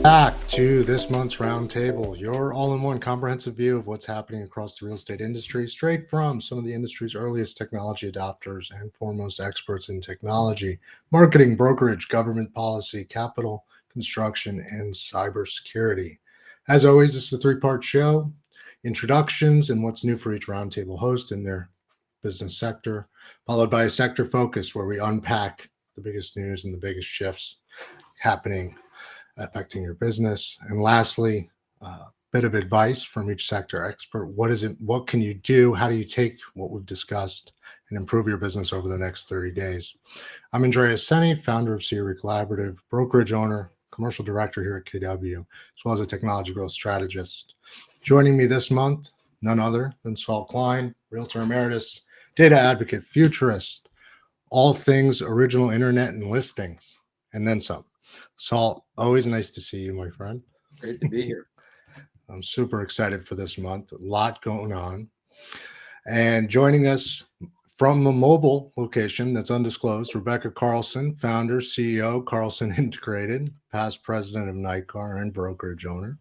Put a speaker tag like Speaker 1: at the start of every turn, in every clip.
Speaker 1: Back to this month's roundtable, your all-in-one comprehensive view of what's happening across the real estate industry, straight from some of the industry's earliest technology adopters and foremost experts in technology, marketing, brokerage, government policy, capital, construction, and cybersecurity. As always, this is a three-part show: introductions and what's new for each roundtable host in their business sector, followed by a sector focus where we unpack the biggest news and the biggest shifts happening affecting your business. And lastly, a bit of advice from each sector expert. What is it? What can you do? How do you take what we've discussed and improve your business over the next 30 days? I'm Andreas, Senie, founder of CRECollaborative, brokerage owner, commercial director here at KW, as well as a technology growth strategist. Joining me this month, none other than Saul Klein, Realtor Emeritus, data advocate, Futurist, all things original internet and listings, and then some. Saul, always nice to see you, my friend.
Speaker 2: Great to be here.
Speaker 1: I'm super excited for this month. A lot going on. And joining us from a mobile location that's undisclosed, Rebecca Carlson, founder, CEO, Carlson Integrated, past president of Nightcar and brokerage owner,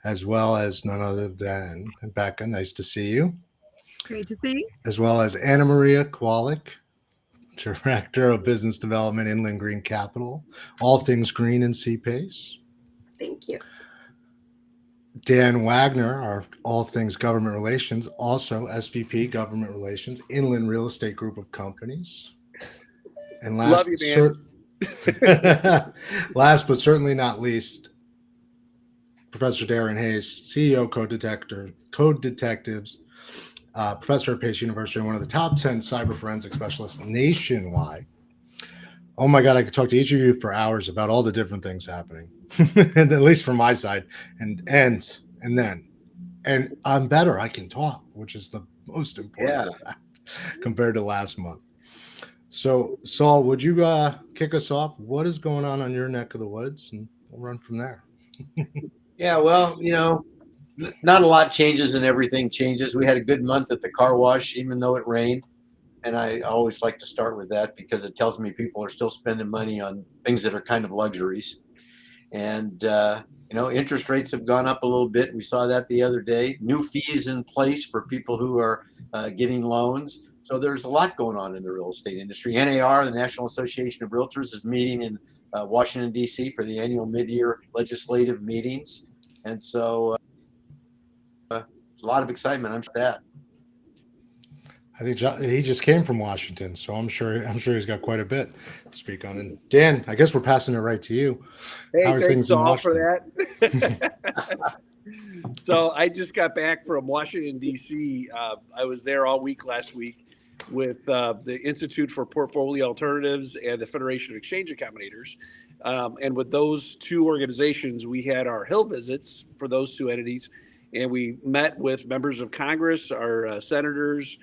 Speaker 1: as well as none other than Rebecca. Nice to see you.
Speaker 3: Great to see you.
Speaker 1: As well as Anna Maria Kowalik, Director of Business Development, Inland Green Capital, all things green and CPACE.
Speaker 3: Thank you.
Speaker 1: Dan Wagner, our all things government relations, also SVP Government Relations, Inland Real Estate Group of Companies. And last,
Speaker 4: Love you,
Speaker 1: man. Last but certainly not least, Professor Darren Hayes, CEO, Code Detectives, professor at Pace University, and one of the top 10 cyber forensic specialists nationwide. Oh my God, I could talk to each of you for hours about all the different things happening, at least from my side. And I'm better. I can talk, which is the most important fact compared to last month. So, Saul, would you kick us off? What is going on your neck of the woods? And we'll run from there.
Speaker 2: Yeah, well, not a lot changes and everything changes. We had a good month at the car wash, even though it rained. And I always like to start with that because it tells me people are still spending money on things that are kind of luxuries. And, interest rates have gone up a little bit. We saw that the other day. New fees in place for people who are getting loans. So there's a lot going on in the real estate industry. NAR, the National Association of Realtors, is meeting in Washington, D.C. for the annual mid-year legislative meetings. And so there's a lot of excitement. I'm sure that.
Speaker 1: I think he just came from Washington, so I'm sure he's got quite a bit to speak on. And Dan, I guess we're passing it right to you.
Speaker 4: Hey, thanks all for that. So I just got back from Washington, D.C. I was there all week last week with the Institute for Portfolio Alternatives and the Federation of Exchange Accommodators. And with those two organizations, we had our Hill visits for those two entities. And we met with members of Congress, our senators,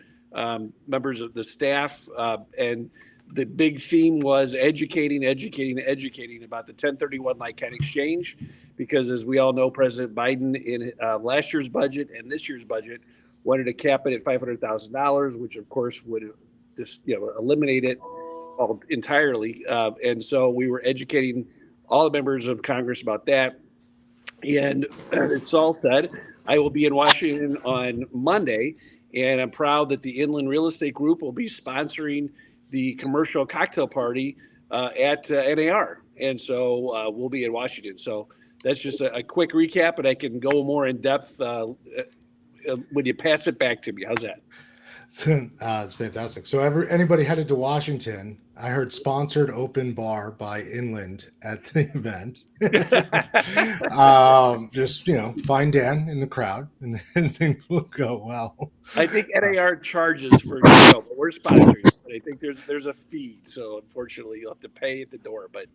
Speaker 4: members of the staff, and the big theme was educating about the 1031 like-kind exchange, because as we all know, President Biden in last year's budget and this year's budget wanted to cap it at $500,000, which of course would just eliminate it all entirely. And so we were educating all the members of Congress about that. And as Saul said, I will be in Washington on Monday. And I'm proud that the Inland Real Estate Group will be sponsoring the commercial cocktail party at NAR. And so we'll be in Washington. So that's just a quick recap, and I can go more in depth when you pass it back to me. How's that?
Speaker 1: It's fantastic. So anybody headed to Washington, I heard sponsored open bar by Inland at the event. Just, find Dan in the crowd and things will go well.
Speaker 4: I think NAR charges for but we're sponsoring. But I think there's a fee. So unfortunately, you'll have to pay at the door. But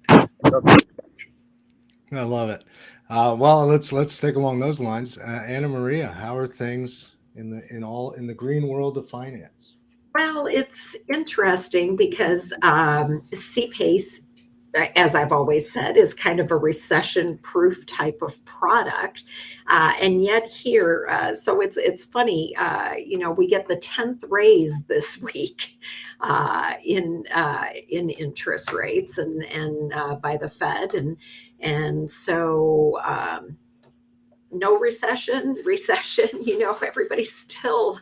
Speaker 1: I love it. Well, let's take along those lines. Anna Maria, how are things in the green world of finance?
Speaker 3: Well, it's interesting because CPACE as I've always said, is kind of a recession-proof type of product, and yet here, so it's funny. We get the 10th raise this week in interest rates and by the Fed, and so. No recession, everybody's still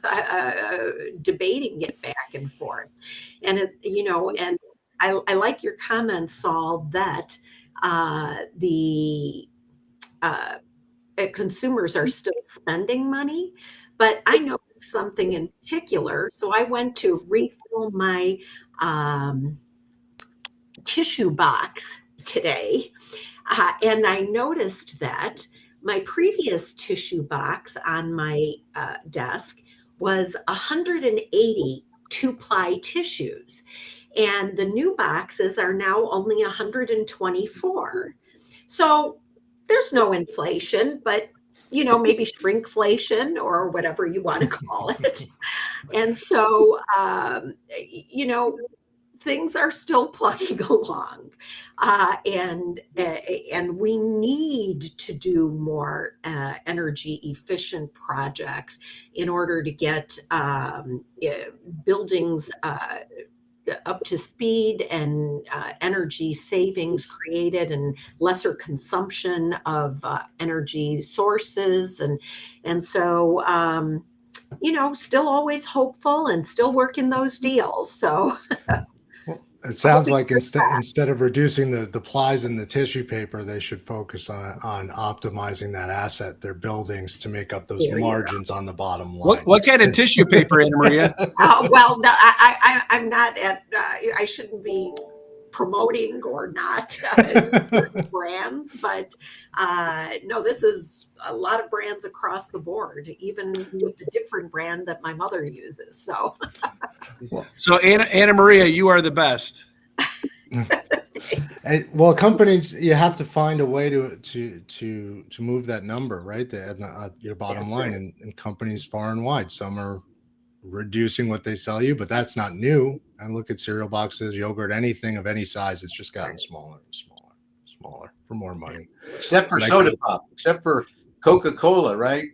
Speaker 3: debating it back and forth. And, and I like your comment, Saul, that the consumers are still spending money. But I noticed something in particular. So I went to refill my tissue box today, and I noticed that my previous tissue box on my desk was 180 two-ply tissues, and the new boxes are now only 124. So there's no inflation, but maybe shrinkflation or whatever you want to call it. And so, things are still plugging along, and we need to do more energy efficient projects in order to get buildings up to speed and energy savings created and lesser consumption of energy sources, and so still always hopeful and still working those deals. So.
Speaker 1: It sounds like instead of reducing the plies in the tissue paper, they should focus on optimizing that asset, their buildings, to make up those margins on the bottom line.
Speaker 4: What kind of tissue paper, Anna Maria?
Speaker 3: Well, no, I'm not at. I shouldn't be promoting or not brands, but no, this is a lot of brands across the board, even with the different brand that my mother uses. So
Speaker 4: Anna Maria, you are the best.
Speaker 1: Well, companies, you have to find a way to move that number, right? Your bottom
Speaker 3: That's
Speaker 1: line,
Speaker 3: right.
Speaker 1: and companies far and wide. Some are reducing what they sell you, but that's not new. And look at cereal boxes, yogurt, anything of any size. It's just gotten smaller and smaller for more money.
Speaker 2: Except for soda pop, except for Coca-Cola, right?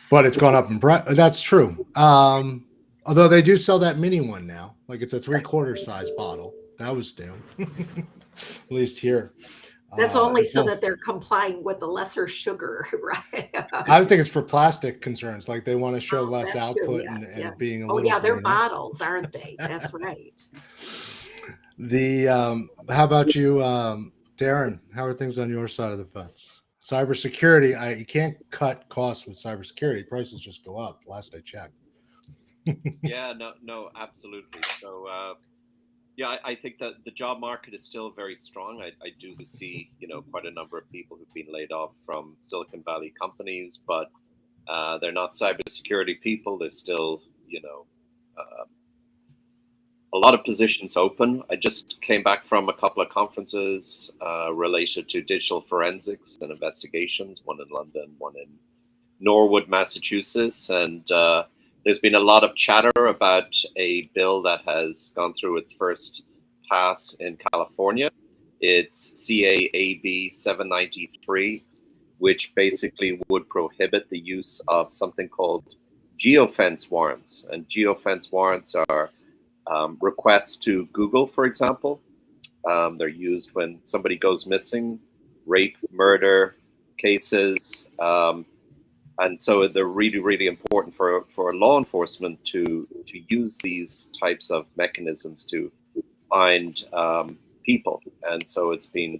Speaker 1: But it's gone up in price. That's true. Although they do sell that mini one now, like it's a 3/4 size bottle. That was new, at least here.
Speaker 3: That's only so that they're complying with the lesser sugar, right?
Speaker 1: I think it's for plastic concerns, like they want to show less output and being a little.
Speaker 3: Oh yeah, they're bottles, aren't they? That's right.
Speaker 1: How about you, Darren? How are things on your side of the fence? Cybersecurity, you can't cut costs with cybersecurity. Prices just go up. Last I checked.
Speaker 5: Yeah, no, absolutely. So, yeah, I think that the job market is still very strong. I do see, quite a number of people who've been laid off from Silicon Valley companies, but they're not cybersecurity people. There's still, a lot of positions open. I just came back from a couple of conferences related to digital forensics and investigations, one in London, one in Norwood, Massachusetts, and there's been a lot of chatter about a bill that has gone through its first pass in California. It's CAAB 793, which basically would prohibit the use of something called geofence warrants. And geofence warrants are requests to Google, for example. They're used when somebody goes missing, rape, murder cases. And so they're really, really important for law enforcement to use these types of mechanisms to find people. And so it's been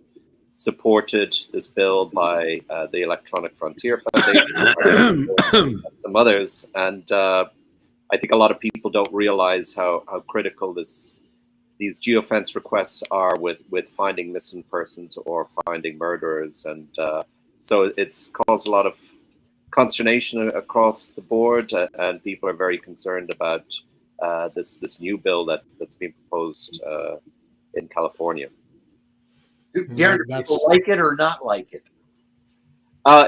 Speaker 5: supported, this bill, by the Electronic Frontier Foundation and some others. And I think a lot of people don't realize how critical these geofence requests are with finding missing persons or finding murderers. And so it's caused a lot of consternation across the board, and people are very concerned about this new bill that's being proposed in California.
Speaker 2: Darren, do people like it or not like it?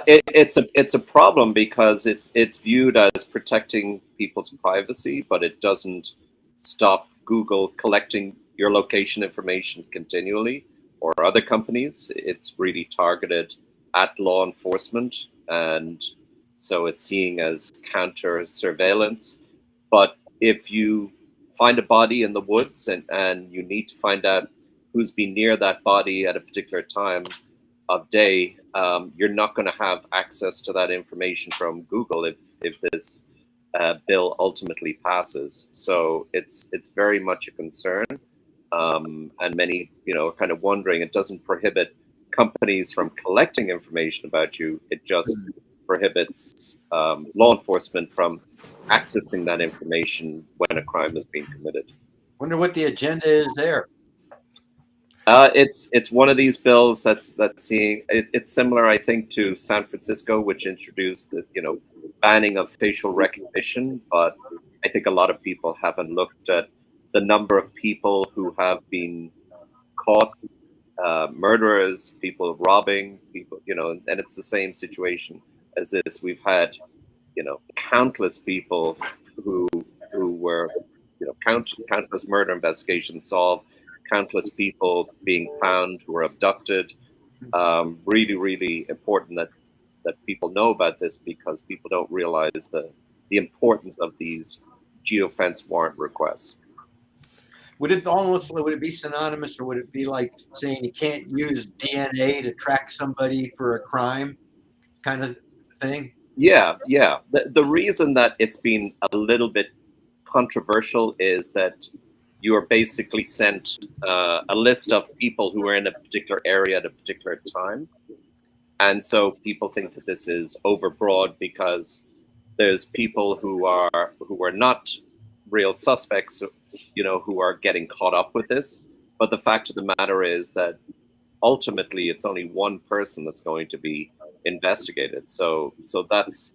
Speaker 5: It's a problem because it's viewed as protecting people's privacy, but it doesn't stop Google collecting your location information continually or other companies. It's really targeted at law enforcement, and so it's seen as counter surveillance. But if you find a body in the woods and you need to find out who's been near that body at a particular time of day, you're not going to have access to that information from Google if this bill ultimately passes. So it's very much a concern, and many are kind of wondering. It doesn't prohibit companies from collecting information about you. It just prohibits law enforcement from accessing that information when a crime is being committed.
Speaker 2: Wonder what the agenda is there.
Speaker 5: It's one of these bills that's seeing it's similar, I think, to San Francisco, which introduced the banning of facial recognition. But I think a lot of people haven't looked at the number of people who have been caught, murderers, people robbing people, and it's the same situation as this. We've had countless people who were countless murder investigations solved, countless people being found who were abducted. Really, really important that people know about this, because people don't realize the importance of these geofence warrant requests.
Speaker 2: Would it be synonymous, or would it be like saying you can't use DNA to track somebody for a crime kind of thing?
Speaker 5: Yeah. The reason that it's been a little bit controversial is that you are basically sent a list of people who are in a particular area at a particular time. And so people think that this is overbroad, because there's people who are not real suspects, who are getting caught up with this. But the fact of the matter is that ultimately it's only one person that's going to be investigated. So that's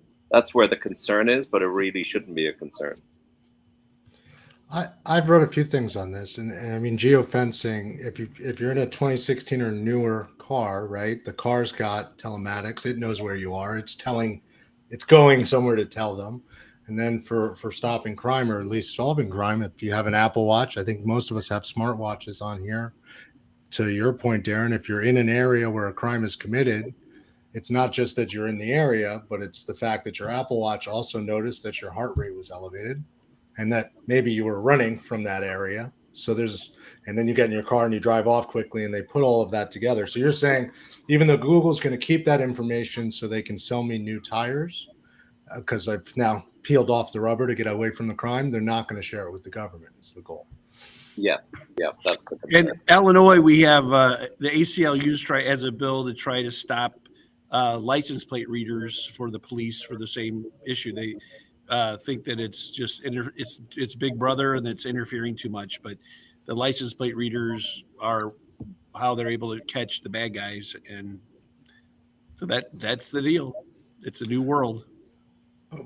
Speaker 5: where the concern is, but it really shouldn't be a concern.
Speaker 1: I've wrote a few things on this, and I mean, geofencing, if you're in a 2016 or newer car, right, the car's got telematics, it knows where you are, it's going somewhere to tell them. And then for stopping crime, or at least solving crime, if you have an Apple Watch, I think most of us have smartwatches on here. To your point, Darren, if you're in an area where a crime is committed, it's not just that you're in the area, but it's the fact that your Apple Watch also noticed that your heart rate was elevated, and that maybe you were running from that area. And then you get in your car and you drive off quickly, and they put all of that together. So you're saying, even though Google's going to keep that information so they can sell me new tires, because I've now peeled off the rubber to get away from the crime, they're not going to share it with the government, is the goal.
Speaker 5: Yeah, that's the concern.
Speaker 4: In Illinois, we have the ACLU has a bill to try to stop license plate readers for the police for the same issue. They think that it's just it's Big Brother and it's interfering too much. But the license plate readers are how they're able to catch the bad guys, and so that's the deal. It's a new world.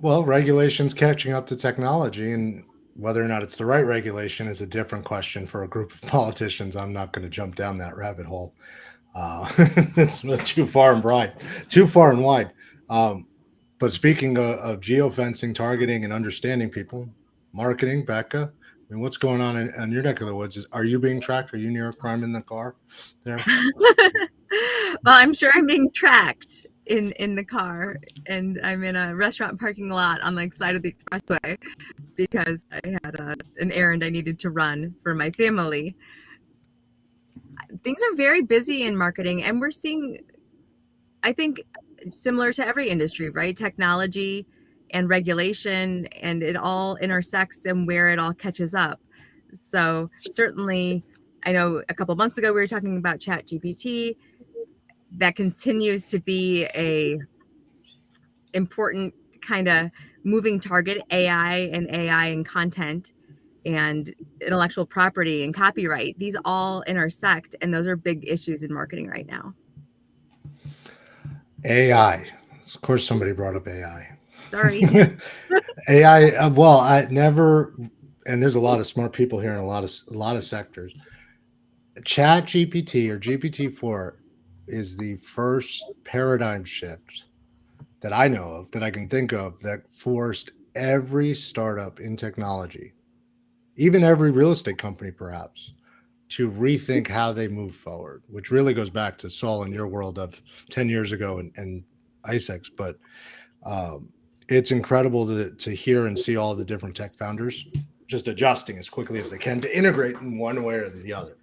Speaker 1: Well, regulation's catching up to technology, and whether or not it's the right regulation is a different question for a group of politicians. I'm not going to jump down that rabbit hole. It's too far and wide. But speaking of geofencing, targeting, and understanding people, marketing, Becca, I mean, what's going on in your neck of the woods? Are you being tracked? Are you near a crime in the car there?
Speaker 6: Well, I'm sure I'm being tracked in the car, and I'm in a restaurant parking lot on the side of the expressway because I had an errand I needed to run for my family. Things are very busy in marketing, and we're seeing, I think, similar to every industry, right? Technology and regulation, and it all intersects and where it all catches up. So certainly, I know a couple months ago we were talking about ChatGPT. That continues to be a important kind of moving target, AI and content and intellectual property and copyright. These all intersect, and those are big issues in marketing right now.
Speaker 1: AI. Of course, somebody brought up AI.
Speaker 6: Sorry.
Speaker 1: AI. Well, I never, and there's a lot of smart people here in a lot of sectors. Chat GPT or GPT-4 is the first paradigm shift that I know of, that I can think of, that forced every startup in technology, even every real estate company perhaps, to rethink how they move forward, which really goes back to Saul and your world of 10 years ago and ISEX. But it's incredible to hear and see all the different tech founders just adjusting as quickly as they can to integrate in one way or the other.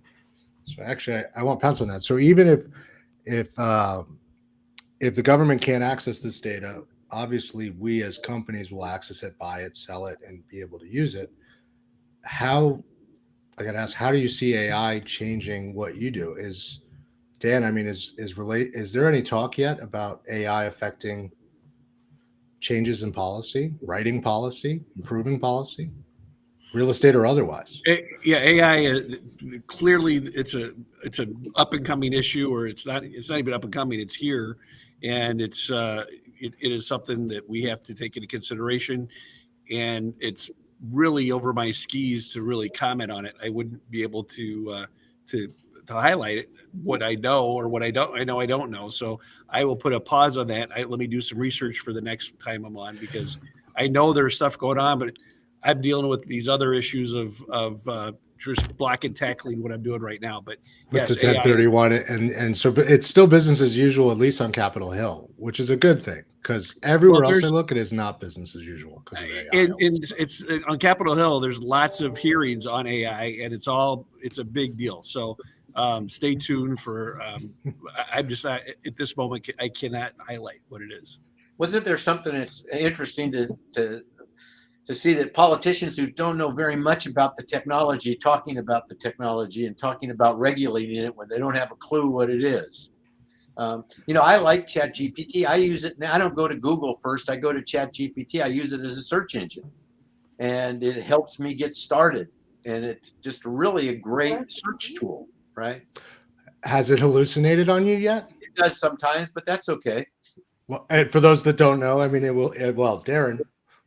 Speaker 1: So actually, I won't pounce on that. So even if the government can't access this data, obviously we as companies will access it, buy it, sell it, and be able to use it. I got to ask, how do you see AI changing what you do? Dan, I mean, is there any talk yet about AI affecting changes in policy, writing policy, improving policy, real estate or otherwise?
Speaker 4: Yeah, AI clearly it's a up and coming issue, or it's not even up and coming. It's here, and it is something that we have to take into consideration. And it's really over my skis to really comment on it. I wouldn't be able to highlight it, what I know or what I don't. I know I don't know. So I will put a pause on that. Let me do some research for the next time I'm on, because I know there's stuff going on, but I'm dealing with these other issues of just block and tackling what I'm doing right now. But
Speaker 1: With
Speaker 4: yes,
Speaker 1: the 1031, and so it's still business as usual, at least on Capitol Hill, which is a good thing, because everywhere else I look, it is not business as usual.
Speaker 4: And it's on Capitol Hill. There's lots of hearings on AI, and it's a big deal. So stay tuned for. I'm just at this moment, I cannot highlight what it is.
Speaker 2: Wasn't there something that's interesting to see that politicians who don't know very much about the technology talking about the technology and talking about regulating it when they don't have a clue what it is? I like ChatGPT. I use it now. I don't go to Google first. I go to ChatGPT. I use it as a search engine, and it helps me get started. And it's just really a great search tool, right?
Speaker 1: Has it hallucinated on you yet?
Speaker 2: It does sometimes, but that's okay.
Speaker 1: Well, and for those that don't know, I mean, it will. Well, Darren,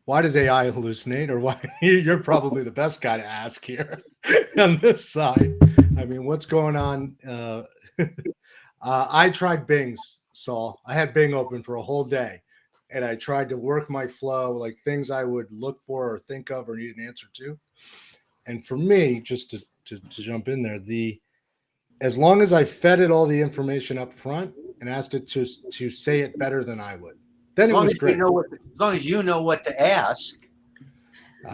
Speaker 1: why does AI hallucinate, or why? You're probably the best guy to ask here on this side. I mean, what's going on? I tried Bing's, Saul. I had Bing open for a whole day, and I tried to work my flow, like things I would look for or think of or need an answer to. And for me, just to jump in there, as long as I fed it all the information up front and asked it to say it better than I would, then it was great.
Speaker 2: As long as you know what to ask,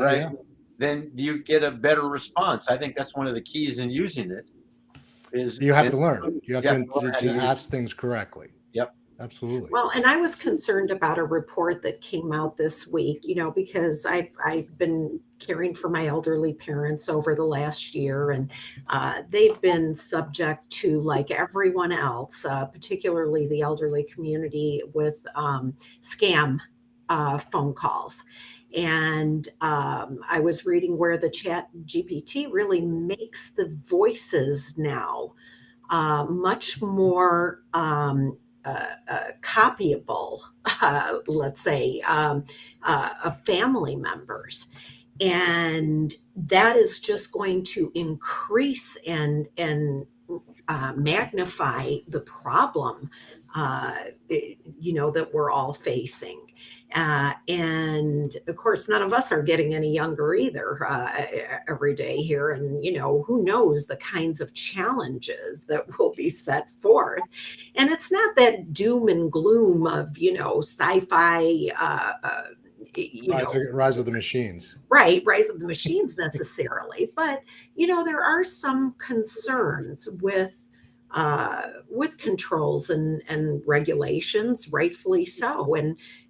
Speaker 2: right? Yeah. Then you get a better response. I think that's one of the keys in using it.
Speaker 1: You have to learn. You have to ask things correctly.
Speaker 2: Yep.
Speaker 1: Absolutely.
Speaker 3: Well, and I was concerned about a report that came out this week, because I've been caring for my elderly parents over the last year, and they've been subject to, like everyone else, particularly the elderly community, with scam phone calls. And I was reading where the Chat GPT really makes the voices now much more copyable, let's say, of family members. And that is just going to increase and magnify the problem, that we're all facing. And of course, none of us are getting any younger either every day here. And, who knows the kinds of challenges that will be set forth. And it's not that doom and gloom of, sci-fi,
Speaker 1: Rise of the machines.
Speaker 3: Right, rise of the machines necessarily. But, there are some concerns with controls and regulations, rightfully so.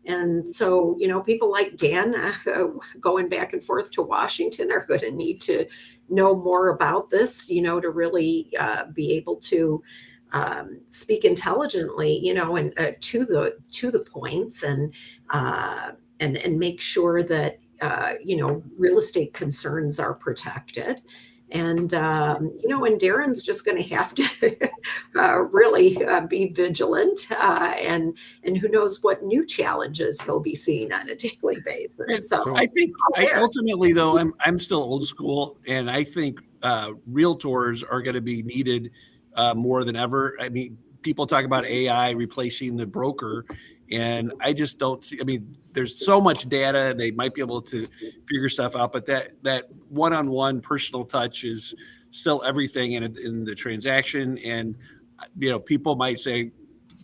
Speaker 3: And so, people like Dan going back and forth to Washington are going to need to know more about this, to really be able to speak intelligently, and to the points, and make sure that real estate concerns are protected. And, and Darren's just going to have to really be vigilant, and who knows what new challenges he'll be seeing on a daily basis. So
Speaker 4: I think ultimately, though, I'm still old school, and I think realtors are going to be needed more than ever. I mean, people talk about AI replacing the broker, and I just don't see. I mean, there's so much data, and they might be able to figure stuff out, but that one-on-one personal touch is still everything in the transaction. And, people might say,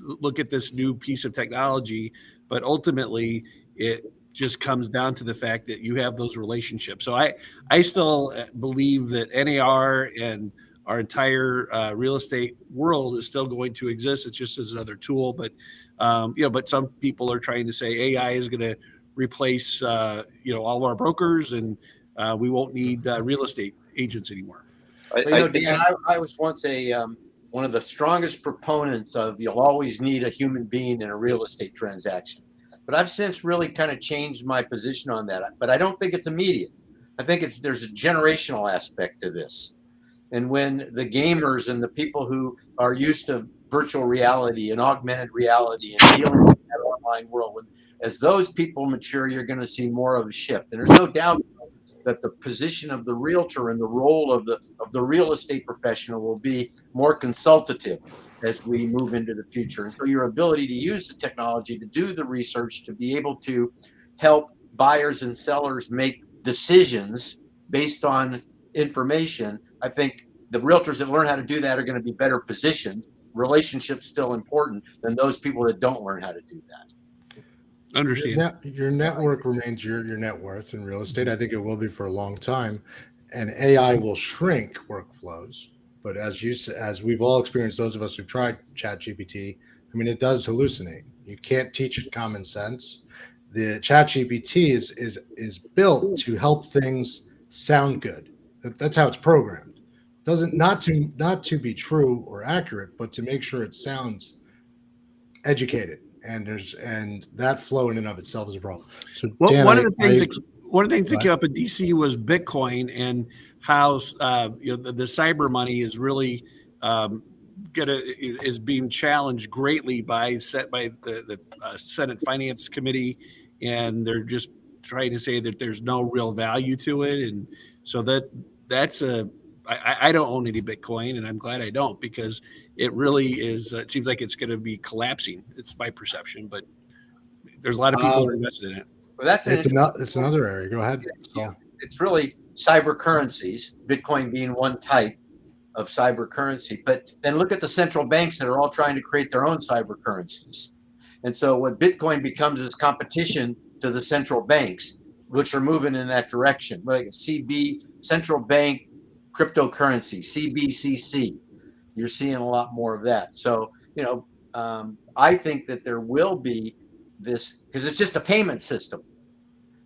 Speaker 4: look at this new piece of technology, but ultimately it just comes down to the fact that you have those relationships. So I still believe that NAR and our entire real estate world is still going to exist. It's just as another tool, but but some people are trying to say AI is going to replace all of our brokers, and we won't need real estate agents anymore.
Speaker 2: Dan, I was once one of the strongest proponents of you'll always need a human being in a real estate transaction. But I've since really kind of changed my position on that. But I don't think it's immediate. I think there's a generational aspect to this. And when the gamers and the people who are used to virtual reality and augmented reality and dealing with that online world, as those people mature, you're going to see more of a shift. And there's no doubt that the position of the realtor and the role of the real estate professional will be more consultative as we move into the future. And so your ability to use the technology to do the research, to be able to help buyers and sellers make decisions based on information, I think the realtors that learn how to do that are going to be better positioned. Relationships still important than those people that don't learn how to do that.
Speaker 4: Understand.
Speaker 1: Your network remains your net worth in real estate. I think it will be for a long time, and AI will shrink workflows. But as we've all experienced, those of us who've tried ChatGPT, I mean, it does hallucinate. You can't teach it common sense. The ChatGPT is built to help things sound good. That's how it's programmed. Not to be true or accurate, but to make sure it sounds educated. And that flow in and of itself is a problem. So Dan,
Speaker 4: one of the things that came up in DC was Bitcoin, and how the cyber money is really is being challenged greatly by the Senate Finance Committee, and they're just trying to say that there's no real value to it, and so that's I don't own any Bitcoin, and I'm glad I don't, because it really is. It seems like it's going to be collapsing. It's my perception, but there's a lot of people who are invested in it.
Speaker 2: Well,
Speaker 1: it's another area. Go ahead.
Speaker 2: Yeah, it's really cyber currencies, Bitcoin being one type of cyber currency. But then look at the central banks that are all trying to create their own cyber currencies. And so what Bitcoin becomes is competition to the central banks, which are moving in that direction. Like CB, central bank cryptocurrency, CBCC. You're seeing a lot more of that. So, I think that there will be this, because it's just a payment system.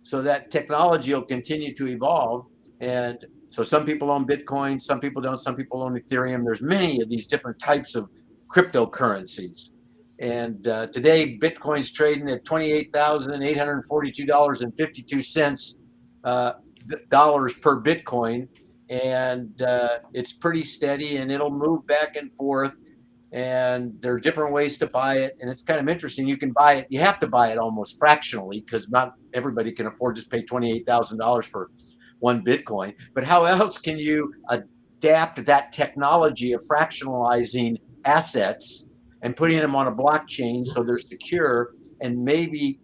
Speaker 2: So that technology will continue to evolve. And so some people own Bitcoin, some people don't, some people own Ethereum. There's many of these different types of cryptocurrencies. And today, Bitcoin's trading at $28,842.52 dollars per Bitcoin. And it's pretty steady, and it'll move back and forth. And there are different ways to buy it. And it's kind of interesting. You can buy it. You have to buy it almost fractionally, because not everybody can afford to pay $28,000 for one Bitcoin. But how else can you adapt that technology of fractionalizing assets and putting them on a blockchain so they're secure? And maybe,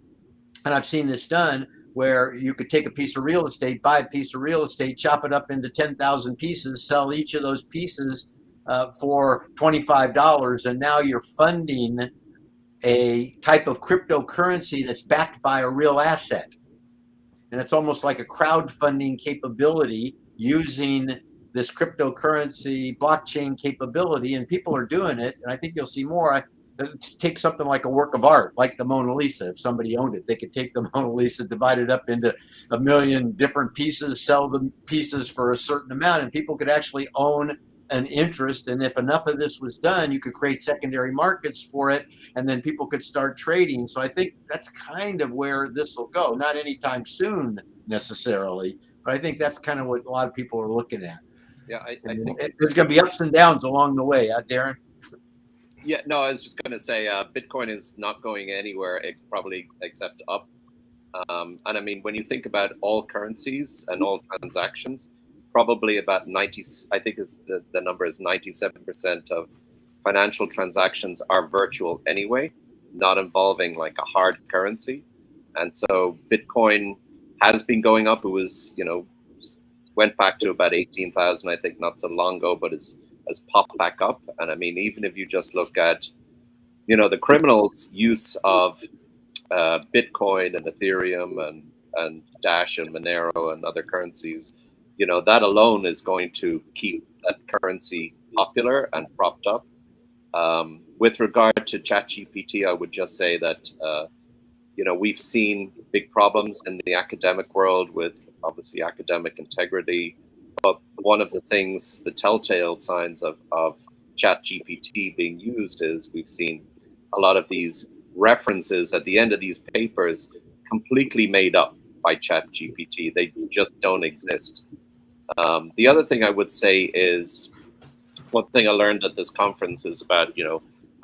Speaker 2: and I've seen this done, where you could take a piece of real estate, buy a piece of real estate, chop it up into 10,000 pieces, sell each of those pieces for $25, and now you're funding a type of cryptocurrency that's backed by a real asset. And it's almost like a crowdfunding capability using this cryptocurrency blockchain capability, and people are doing it, and I think you'll see more. Take something like a work of art, like the Mona Lisa. If somebody owned it, they could take the Mona Lisa, divide it up into a million different pieces, sell the pieces for a certain amount, and people could actually own an interest. And if enough of this was done, you could create secondary markets for it, and then people could start trading. So I think that's kind of where this will go. Not anytime soon necessarily, but I think that's kind of what a lot of people are looking at.
Speaker 5: Yeah, I think
Speaker 2: there's going to be ups and downs along the way, Darren.
Speaker 5: Yeah, no, I was just going to say Bitcoin is not going anywhere, probably except up. And I mean, when you think about all currencies and all transactions, probably about 90, I think the number is 97% of financial transactions are virtual anyway, not involving like a hard currency. And so Bitcoin has been going up. It was, went back to about 18,000, I think, not so long ago, but has popped back up. And I mean, even if you just look at, the criminals' use of Bitcoin and Ethereum and Dash and Monero and other currencies, that alone is going to keep that currency popular and propped up. With regard to ChatGPT, I would just say that, we've seen big problems in the academic world with obviously academic integrity. But one of the things, the telltale signs of ChatGPT being used is we've seen a lot of these references at the end of these papers completely made up by ChatGPT. They just don't exist. The other thing I would say is, one thing I learned at this conference is about,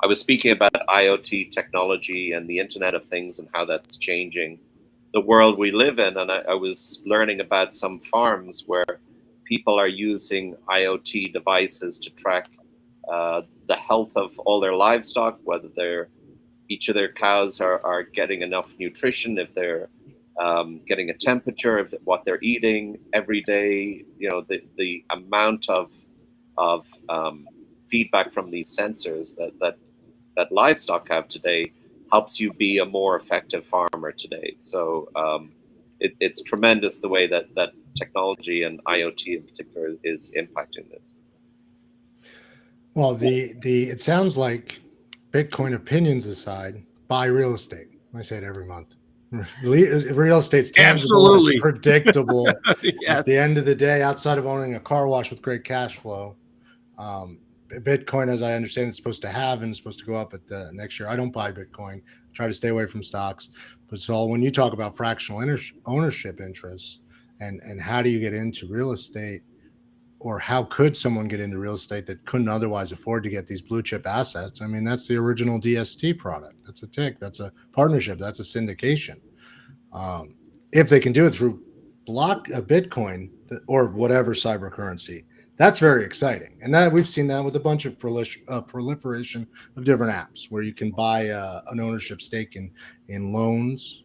Speaker 5: I was speaking about IoT technology and the Internet of Things and how that's changing the world we live in. And I was learning about some farms where people are using IoT devices to track the health of all their livestock, whether each of their cows are getting enough nutrition, if they're getting a temperature of what they're eating every day. The amount of feedback from these sensors that livestock have today helps you be a more effective farmer today. So it's tremendous the way that technology and IoT in particular is impacting this.
Speaker 1: Well, it sounds like, Bitcoin opinions aside, buy real estate. I say it every month. Real estate's tangible,
Speaker 4: Absolutely.
Speaker 1: it's predictable.
Speaker 4: Yes.
Speaker 1: At the end of the day, outside of owning a car wash with great cash flow, Bitcoin, as I understand, it's supposed to have and it's supposed to go up at the next year. I don't buy Bitcoin. Try to stay away from stocks. But Saul, when you talk about fractional ownership interests and how do you get into real estate, or how could someone get into real estate that couldn't otherwise afford to get these blue chip assets? I mean, that's the original DST product. That's a TIC. That's a partnership. That's a syndication. If they can do it through Bitcoin or whatever cyber currency, that's very exciting. And that we've seen that with a bunch of proliferation of different apps where you can buy an ownership stake in loans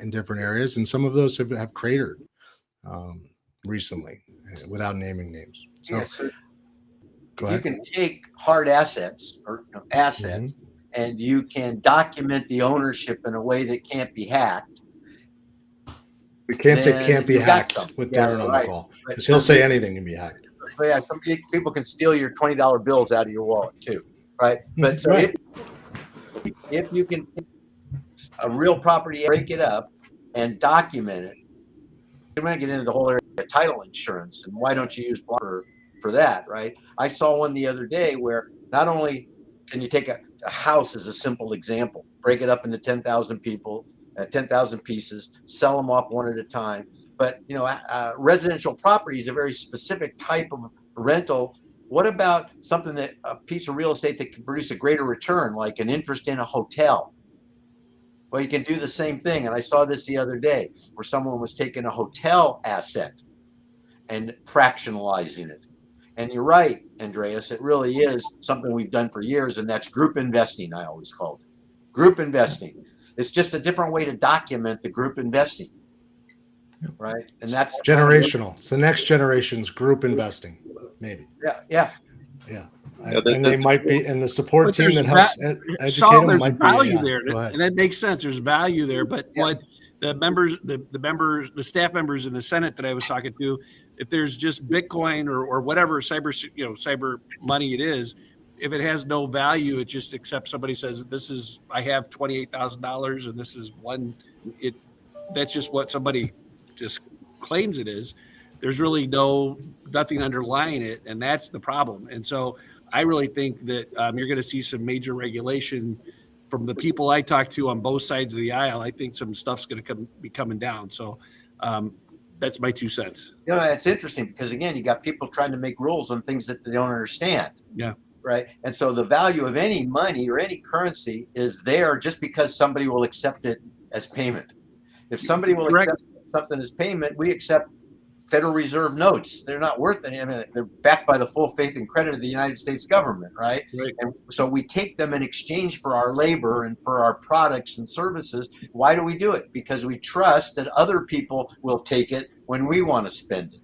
Speaker 1: in different areas. And some of those have cratered recently, without naming names. So,
Speaker 2: yes. If you can take hard assets or assets and you can document the ownership in a way that can't be hacked.
Speaker 1: We can't say can't be hacked with Darren on the call, because he'll say anything can be hacked.
Speaker 2: But yeah, some people can steal your $20 bills out of your wallet too, right? But so if you can a real property, break it up and document it, we're going to get into the whole area of title insurance and why don't you use Blocker for that, right? I saw one the other day where not only can you take a house as a simple example, break it up into 10,000 pieces, sell them off one at a time, but residential property is a very specific type of rental. What about something that a piece of real estate that can produce a greater return, like an interest in a hotel? Well, you can do the same thing. And I saw this the other day where someone was taking a hotel asset and fractionalizing it. And you're right, Andreas, it really is something we've done for years, and that's group investing, I always called it. Group investing. It's just a different way to document the group investing, right? And that's
Speaker 1: generational. It's the next generation's group investing, maybe.
Speaker 2: Yeah.
Speaker 1: And they might be, and the support team that helps educate
Speaker 7: Saul,
Speaker 1: them
Speaker 7: there's
Speaker 1: might
Speaker 7: value
Speaker 1: be,
Speaker 7: there, and that makes sense. There's value there, but what the members, the staff members in the Senate that I was talking to, if there's just Bitcoin or whatever cyber money it is, if it has no value, it just except somebody says I have $28,000 and this is one. That's just what somebody just claims it is. There's really nothing underlying it, and that's the problem. And so I really think that you're going to see some major regulation from the people I talk to on both sides of the aisle. I think some stuff's going to be coming down. So that's my 2 cents.
Speaker 2: It's interesting because, again, you got people trying to make rules on things that they don't understand.
Speaker 7: Yeah.
Speaker 2: Right. And so the value of any money or any currency is there just because somebody will accept it as payment. If somebody will accept something as payment, we accept Federal Reserve notes. They're not worth anything. I mean, they're backed by the full faith and credit of the United States government, right? And so we take them in exchange for our labor and for our products and services. Why do we do it? Because we trust that other people will take it when we want to spend it.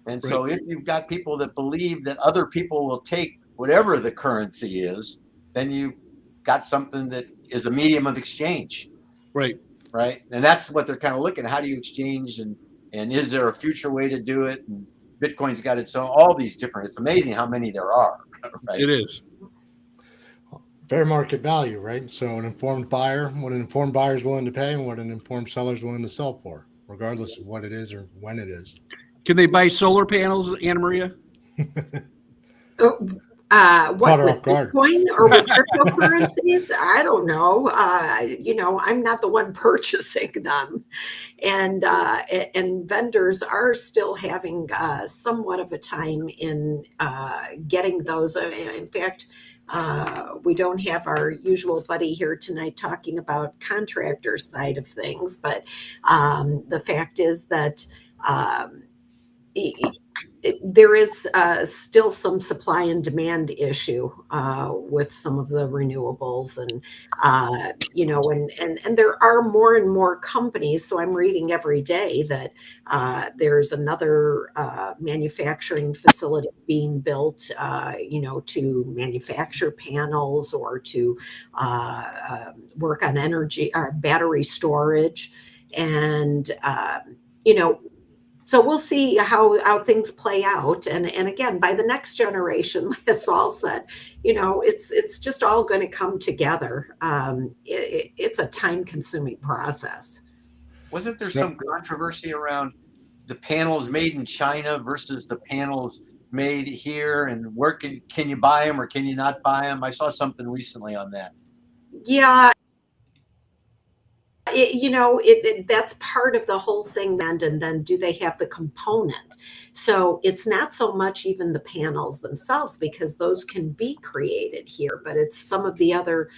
Speaker 2: And so if you've got people that believe that other people will take whatever the currency is, then you've got something that is a medium of exchange.
Speaker 7: Right.
Speaker 2: Right. And that's what they're kind of looking at. How do you exchange, and is there a future way to do it? And Bitcoin's got its own, all these different, it's amazing how many there are. Right?
Speaker 7: It is.
Speaker 1: Fair market value, right? So an informed buyer, what an informed buyer is willing to pay and what an informed seller is willing to sell for, regardless of what it is or when it is.
Speaker 7: Can they buy solar panels, Anna Maria?
Speaker 3: What, with Bitcoin or with cryptocurrencies? I don't know. I'm not the one purchasing them, and vendors are still having somewhat of a time in getting those. In fact, we don't have our usual buddy here tonight talking about contractor side of things, but the fact is that there is still some supply and demand issue with some of the renewables, and and there are more and more companies. So I'm reading every day that there's another manufacturing facility being built, to manufacture panels or to work on energy or battery storage, and so we'll see how things play out. And again, by the next generation, like Saul said, it's just all going to come together. It's a time-consuming process.
Speaker 2: Wasn't there some controversy around the panels made in China versus the panels made here, and where can you buy them or can you not buy them? I saw something recently on that.
Speaker 3: Yeah. That's part of the whole thing. And then do they have the component? So it's not so much even the panels themselves, because those can be created here, but it's some of the other,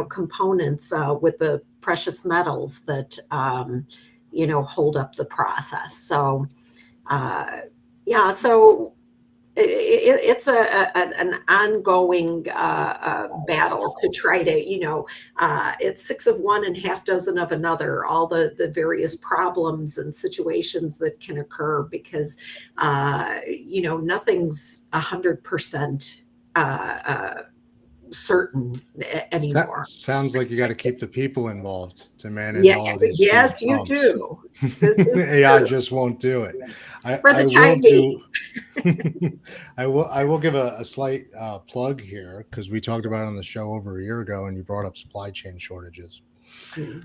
Speaker 3: components with the precious metals that, hold up the process. So, so it's an ongoing battle to try to, it's 6 of one and half dozen of another, all the various problems and situations that can occur, because, nothing's 100% certain anymore.
Speaker 1: Sounds like you got to keep the people involved to manage all of these.
Speaker 3: Yes, you do.
Speaker 1: AI just won't do it.
Speaker 3: For the time being.
Speaker 1: I will give a slight plug here, because we talked about it on the show over a year ago, and you brought up supply chain shortages. Mm-hmm.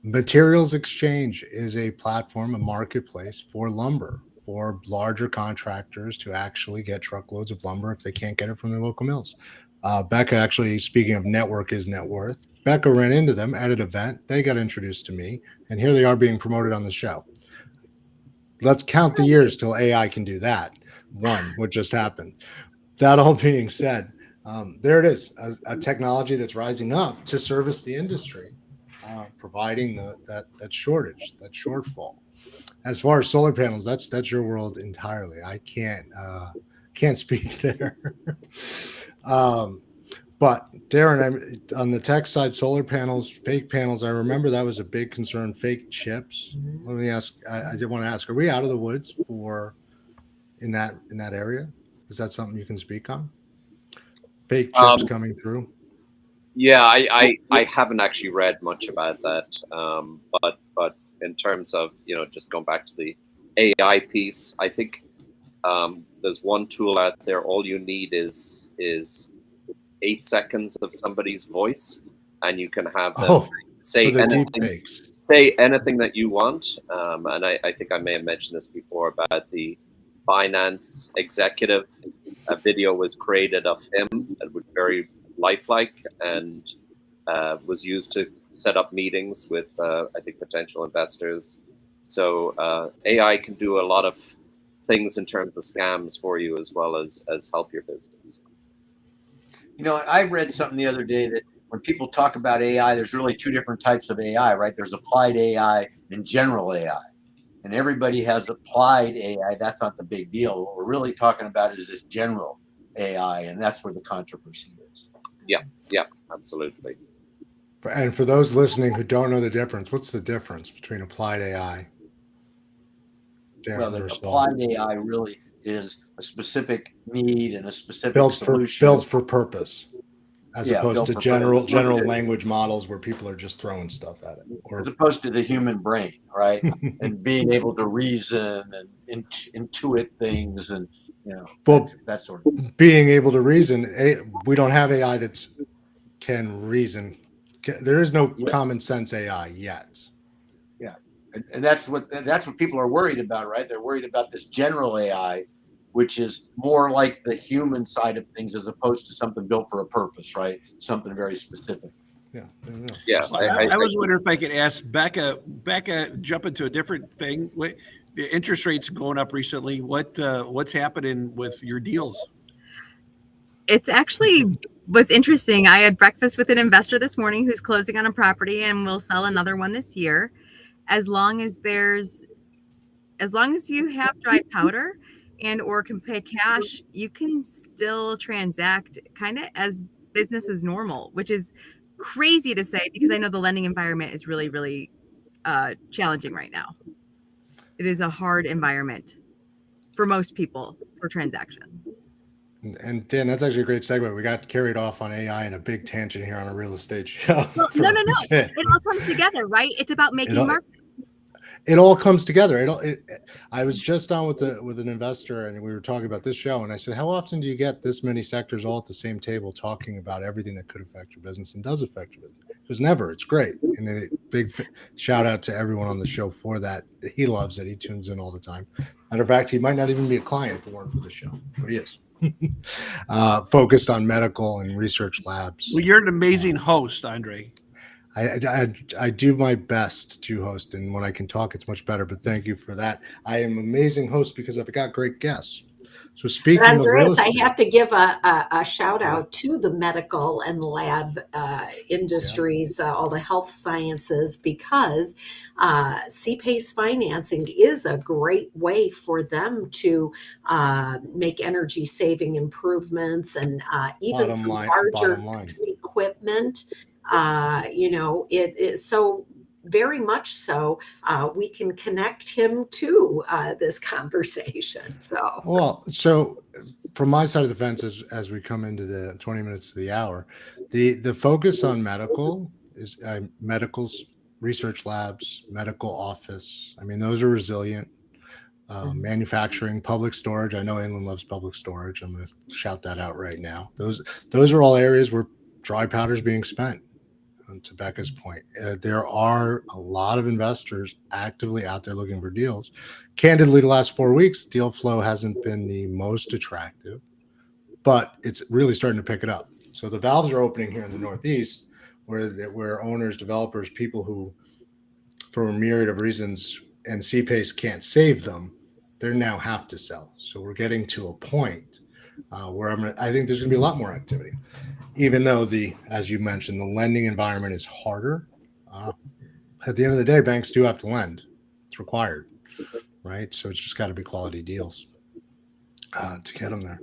Speaker 1: Materials Exchange is a platform, a marketplace for lumber, for larger contractors to actually get truckloads of lumber if they can't get it from their local mills. Becca, actually, speaking of network is net worth, Becca ran into them at an event. They got introduced to me, and here they are being promoted on the show. Let's count the years till AI can do that. What just happened. That all being said, there it is, a technology that's rising up to service the industry, providing that shortage, that shortfall. As far as solar panels, that's your world entirely. I can't speak there. But Darren, on the tech side, solar panels, fake panels, I remember that was a big concern. Fake chips. Let me ask. I did want to ask: are we out of the woods in that area? Is that something you can speak on? Fake chips coming through.
Speaker 5: Yeah, I haven't actually read much about that. But in terms of just going back to the AI piece, I think there's one tool out there. All you need is 8 seconds of somebody's voice, and you can have them say anything that you want. And I think I may have mentioned this before about the finance executive. A video was created of him that was very lifelike, and was used to set up meetings with I think potential investors. So AI can do a lot of things in terms of scams for you, as well as help your business.
Speaker 2: I read something the other day that when people talk about AI, there's really 2 different types of AI, right? There's applied AI and general AI. And everybody has applied AI. That's not the big deal. What we're really talking about is this general AI, and that's where the controversy is.
Speaker 5: Yeah, absolutely.
Speaker 1: And for those listening who don't know the difference, what's the difference between applied AI?
Speaker 2: Well, the applied AI really, is a specific need and a specific
Speaker 1: built
Speaker 2: solution.
Speaker 1: for purpose, as
Speaker 2: Yeah,
Speaker 1: opposed
Speaker 2: built
Speaker 1: to
Speaker 2: for
Speaker 1: general
Speaker 2: purpose.
Speaker 1: language models where people are just throwing stuff at it. Or
Speaker 2: As opposed to the human brain, right? And being able to reason and intuit things, and
Speaker 1: well,
Speaker 2: that sort of thing.
Speaker 1: being able to reason. We don't have AI that can reason. There is no common sense AI yet.
Speaker 2: Yeah, and that's what people are worried about, right? They're worried about this general AI, which is more like the human side of things as opposed to something built for a purpose, right? Something very specific.
Speaker 5: Yeah,
Speaker 7: I was wondering if I could ask Becca, jump into a different thing. The interest rates going up recently. What's happening with your deals?
Speaker 6: It's actually was interesting. I had breakfast with an investor this morning who's closing on a property and will sell another one this year. As long as you have dry powder and or can pay cash, you can still transact kind of as business as normal, which is crazy to say because I know the lending environment is really, really challenging right now. It is a hard environment for most people for transactions.
Speaker 1: And Dan, that's actually a great segue. We got carried off on AI and a big tangent here on a real estate show.
Speaker 6: Well, no. It all comes together, right? It's about making markets.
Speaker 1: It all comes together. I was just on with an investor, and we were talking about this show, and I said, "How often do you get this many sectors all at the same table talking about everything that could affect your business and does affect your business?" Because never. It's great, and a big shout out to everyone on the show for that. He loves it. He tunes in all the time. Matter of fact, he might not even be a client if it weren't for the show, but he is. Focused on medical and research labs.
Speaker 7: Well, you're an amazing host, Andre.
Speaker 1: I do my best to host, and when I can talk, it's much better. But thank you for that. I am an amazing host because I've got great guests. So speaking of real estate,
Speaker 3: I have to give a shout out to the medical and lab industries, all the health sciences, because CPACE financing is a great way for them to make energy saving improvements and even some larger fixed equipment. It is so very much so we can connect him to this conversation.
Speaker 1: So from my side of the fence, as we come into the 20 minutes to the hour, the focus on medical is medicals, research labs, medical office. I mean, those are resilient. Manufacturing, public storage. I know Inland loves public storage. I'm going to shout that out right now. Those are all areas where dry powder is being spent. To Becca's point, there are a lot of investors actively out there looking for deals. Candidly, the last 4 weeks, deal flow hasn't been the most attractive, but it's really starting to pick it up. So the valves are opening here in the Northeast, where owners, developers, people who, for a myriad of reasons, and CPACE can't save them, they now have to sell. So we're getting to a point where I think there's going to be a lot more activity. Even though as you mentioned, the lending environment is harder, at the end of the day, banks do have to lend. It's required, right? So it's just got to be quality deals to get them there.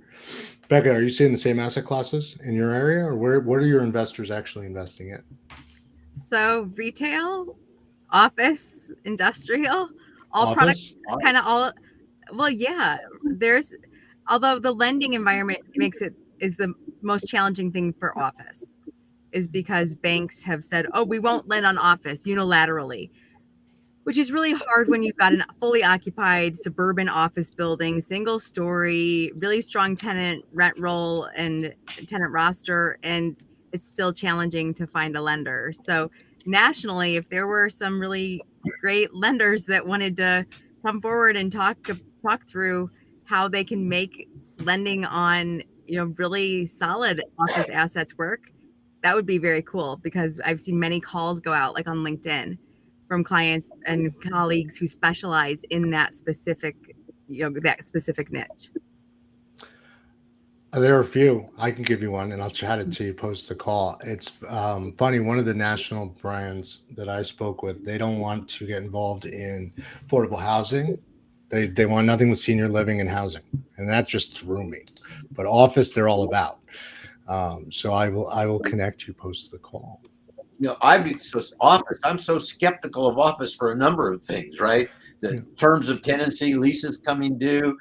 Speaker 1: Becca, are you seeing the same asset classes in your area, or what are your investors actually investing in?
Speaker 6: So retail, office, industrial, all
Speaker 1: office?
Speaker 6: Products, kind of all. Well, yeah, although the lending environment is the most challenging thing for office, is because banks have said, oh, we won't lend on office unilaterally, which is really hard when you've got a fully occupied suburban office building, single story, really strong tenant rent roll and tenant roster, and it's still challenging to find a lender. So nationally, if there were some really great lenders that wanted to come forward and talk through how they can make lending on really solid office assets work, that would be very cool, because I've seen many calls go out, like on LinkedIn, from clients and colleagues who specialize in that specific niche.
Speaker 1: There are a few. I can give you one, and I'll chat it to you post the call. It's funny. One of the national brands that I spoke with, they don't want to get involved in affordable housing. They want nothing with senior living and housing, and that just threw me. But office, they're all about. So I will connect you post the call.
Speaker 2: I'm so skeptical of office for a number of things, right? The terms of tenancy, leases coming due,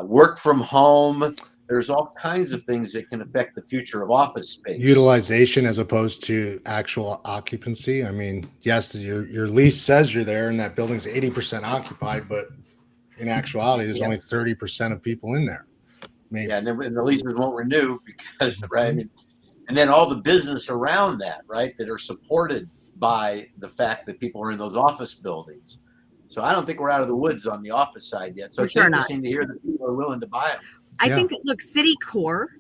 Speaker 2: work from home. There's all kinds of things that can affect the future of office space.
Speaker 1: Utilization as opposed to actual occupancy. I mean, yes, your lease says you're there and that building's 80% occupied, but in actuality, there's only 30% of people in there. Maybe.
Speaker 2: Yeah, and then the leases won't renew because, right? I mean, and then all the business around that, right, that are supported by the fact that people are in those office buildings. So I don't think we're out of the woods on the office side yet. So it's interesting to hear that people are willing to buy them.
Speaker 6: I think, look, city core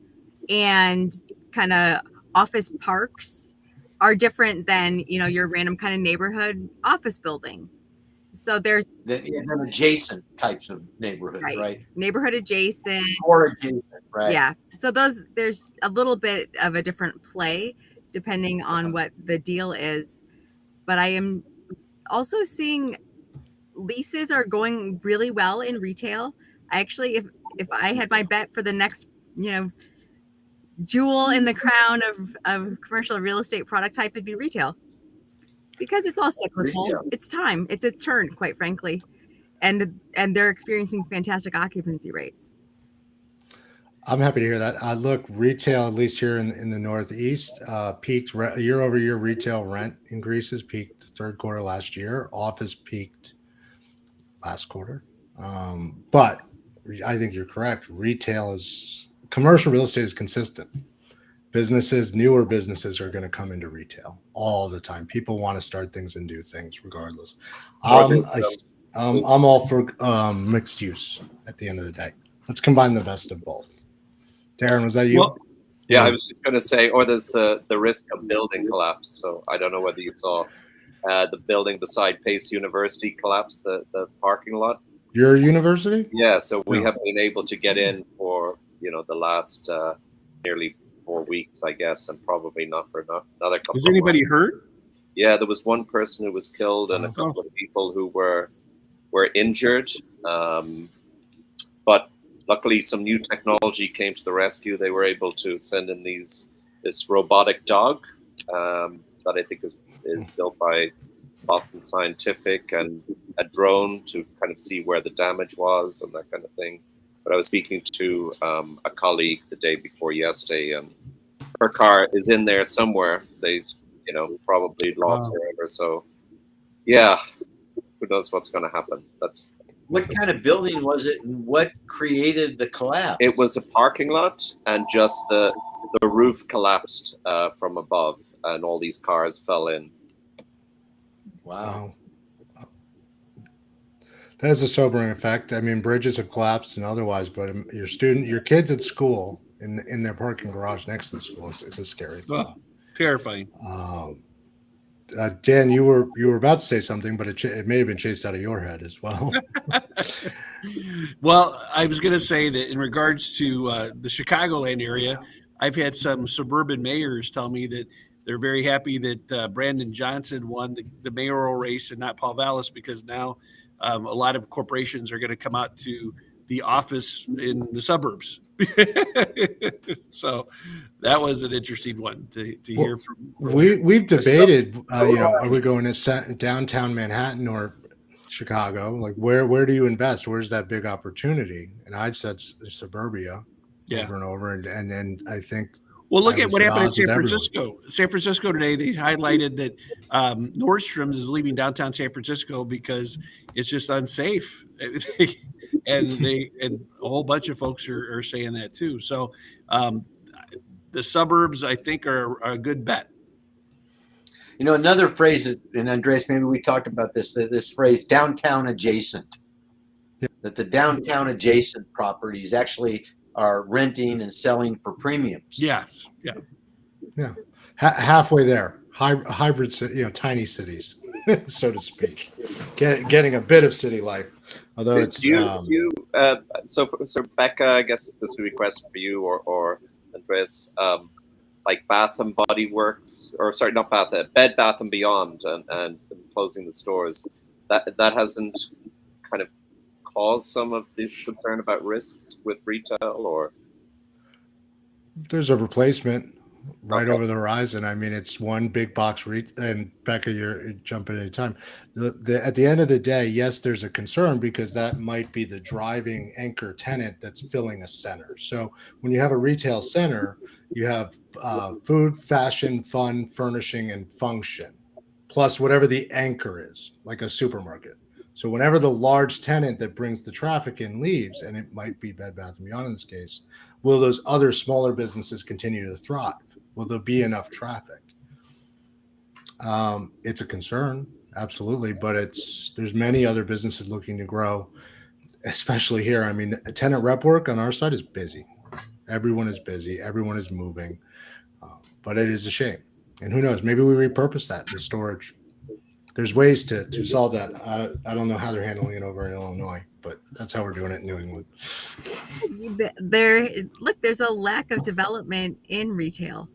Speaker 6: and kind of office parks are different than, your random kind of neighborhood office building. So there's
Speaker 2: adjacent types of neighborhoods, right?
Speaker 6: Neighborhood adjacent.
Speaker 2: Or adjacent, right?
Speaker 6: Yeah. So there's a little bit of a different play depending on what the deal is. But I am also seeing leases are going really well in retail. I actually, if I had my bet for the next, jewel in the crown of commercial real estate product type, it'd be retail, because it's all cyclical. It's time. It's its turn, quite frankly, and they're experiencing fantastic occupancy rates.
Speaker 1: I'm happy to hear that. Look, retail, at least here in the Northeast, peaked year-over-year retail rent increases peaked third quarter last year. Office peaked last quarter. But I think you're correct. Commercial real estate is consistent. Newer businesses are going to come into retail all the time. People want to start things and do things regardless. I'm all for mixed use at the end of the day. Let's combine the best of both. Darren, was that you?
Speaker 5: Well, yeah, I was just going to say, or there's the risk of building collapse. So I don't know whether you saw the building beside Pace University collapse, the parking lot.
Speaker 1: Your university?
Speaker 5: Yeah, so we have been able to get in for, the last nearly 4 weeks, I guess, and probably not for another couple.
Speaker 7: Is anybody hurt?
Speaker 5: Yeah, there was one person who was killed and a couple of people who were injured. But luckily, some new technology came to the rescue. They were able to send in this robotic dog that I think is built by Boston Scientific, and a drone to kind of see where the damage was and that kind of thing. But I was speaking to a colleague the day before yesterday, and her car is in there somewhere. They, probably lost her. So, yeah, who knows what's going to happen?
Speaker 2: What kind of building was it, and what created the collapse?
Speaker 5: It was a parking lot, and just the roof collapsed from above, and all these cars fell in.
Speaker 2: Wow.
Speaker 1: That is a sobering effect. I mean, bridges have collapsed and otherwise, but your kids at school in their parking garage next to the school is a scary thing.
Speaker 7: Oh, terrifying.
Speaker 1: Dan, you were about to say something, but it may have been chased out of your head as well.
Speaker 7: Well, I was going to say that in regards to the Chicagoland area, I've had some suburban mayors tell me that they're very happy that Brandon Johnson won the mayoral race and not Paul Vallis, because now a lot of corporations are going to come out to the office in the suburbs. So that was an interesting one to hear from.
Speaker 1: We've debated, are we going to downtown Manhattan or Chicago? Like, where do you invest? Where's that big opportunity? And I've said suburbia over and over. And then I think,
Speaker 7: well, look at what happened in San Francisco. San Francisco today, they highlighted that Nordstrom's is leaving downtown San Francisco because it's just unsafe. And a whole bunch of folks are saying that too. So the suburbs, I think, are a good bet.
Speaker 2: Another phrase, and Andreas, maybe we talked about this phrase, downtown adjacent. Yeah. That the downtown adjacent properties actually are renting and selling for premiums.
Speaker 7: Yes. Yeah.
Speaker 1: Yeah. Halfway there. Hybrid, tiny cities, so to speak. Getting a bit of city life. Although it's
Speaker 5: so Becca, I guess this would be a question for you or Andreas, like Bath and Body Works, or sorry, not Bath, Bed Bath and Beyond, and closing the stores. That hasn't kind of caused some of this concern about risks with retail, or
Speaker 1: there's a replacement. right over the horizon. I mean, it's one big box and Becca, you're jumping any time. At the end of the day, yes, there's a concern because that might be the driving anchor tenant that's filling a center. So when you have a retail center, you have food, fashion, fun, furnishing, and function, plus whatever the anchor is, like a supermarket. So whenever the large tenant that brings the traffic in leaves, and it might be Bed Bath & Beyond in this case, will those other smaller businesses continue to thrive? Will there be enough traffic? It's a concern, absolutely, but there's many other businesses looking to grow, especially here. I mean, tenant rep work on our side is busy. Everyone is busy. Everyone is moving, but it is a shame. And who knows? Maybe we repurpose that to storage. There's ways to solve that. I don't know how they're handling it over in Illinois, but that's how we're doing it in New England.
Speaker 6: There's a lack of development in retail.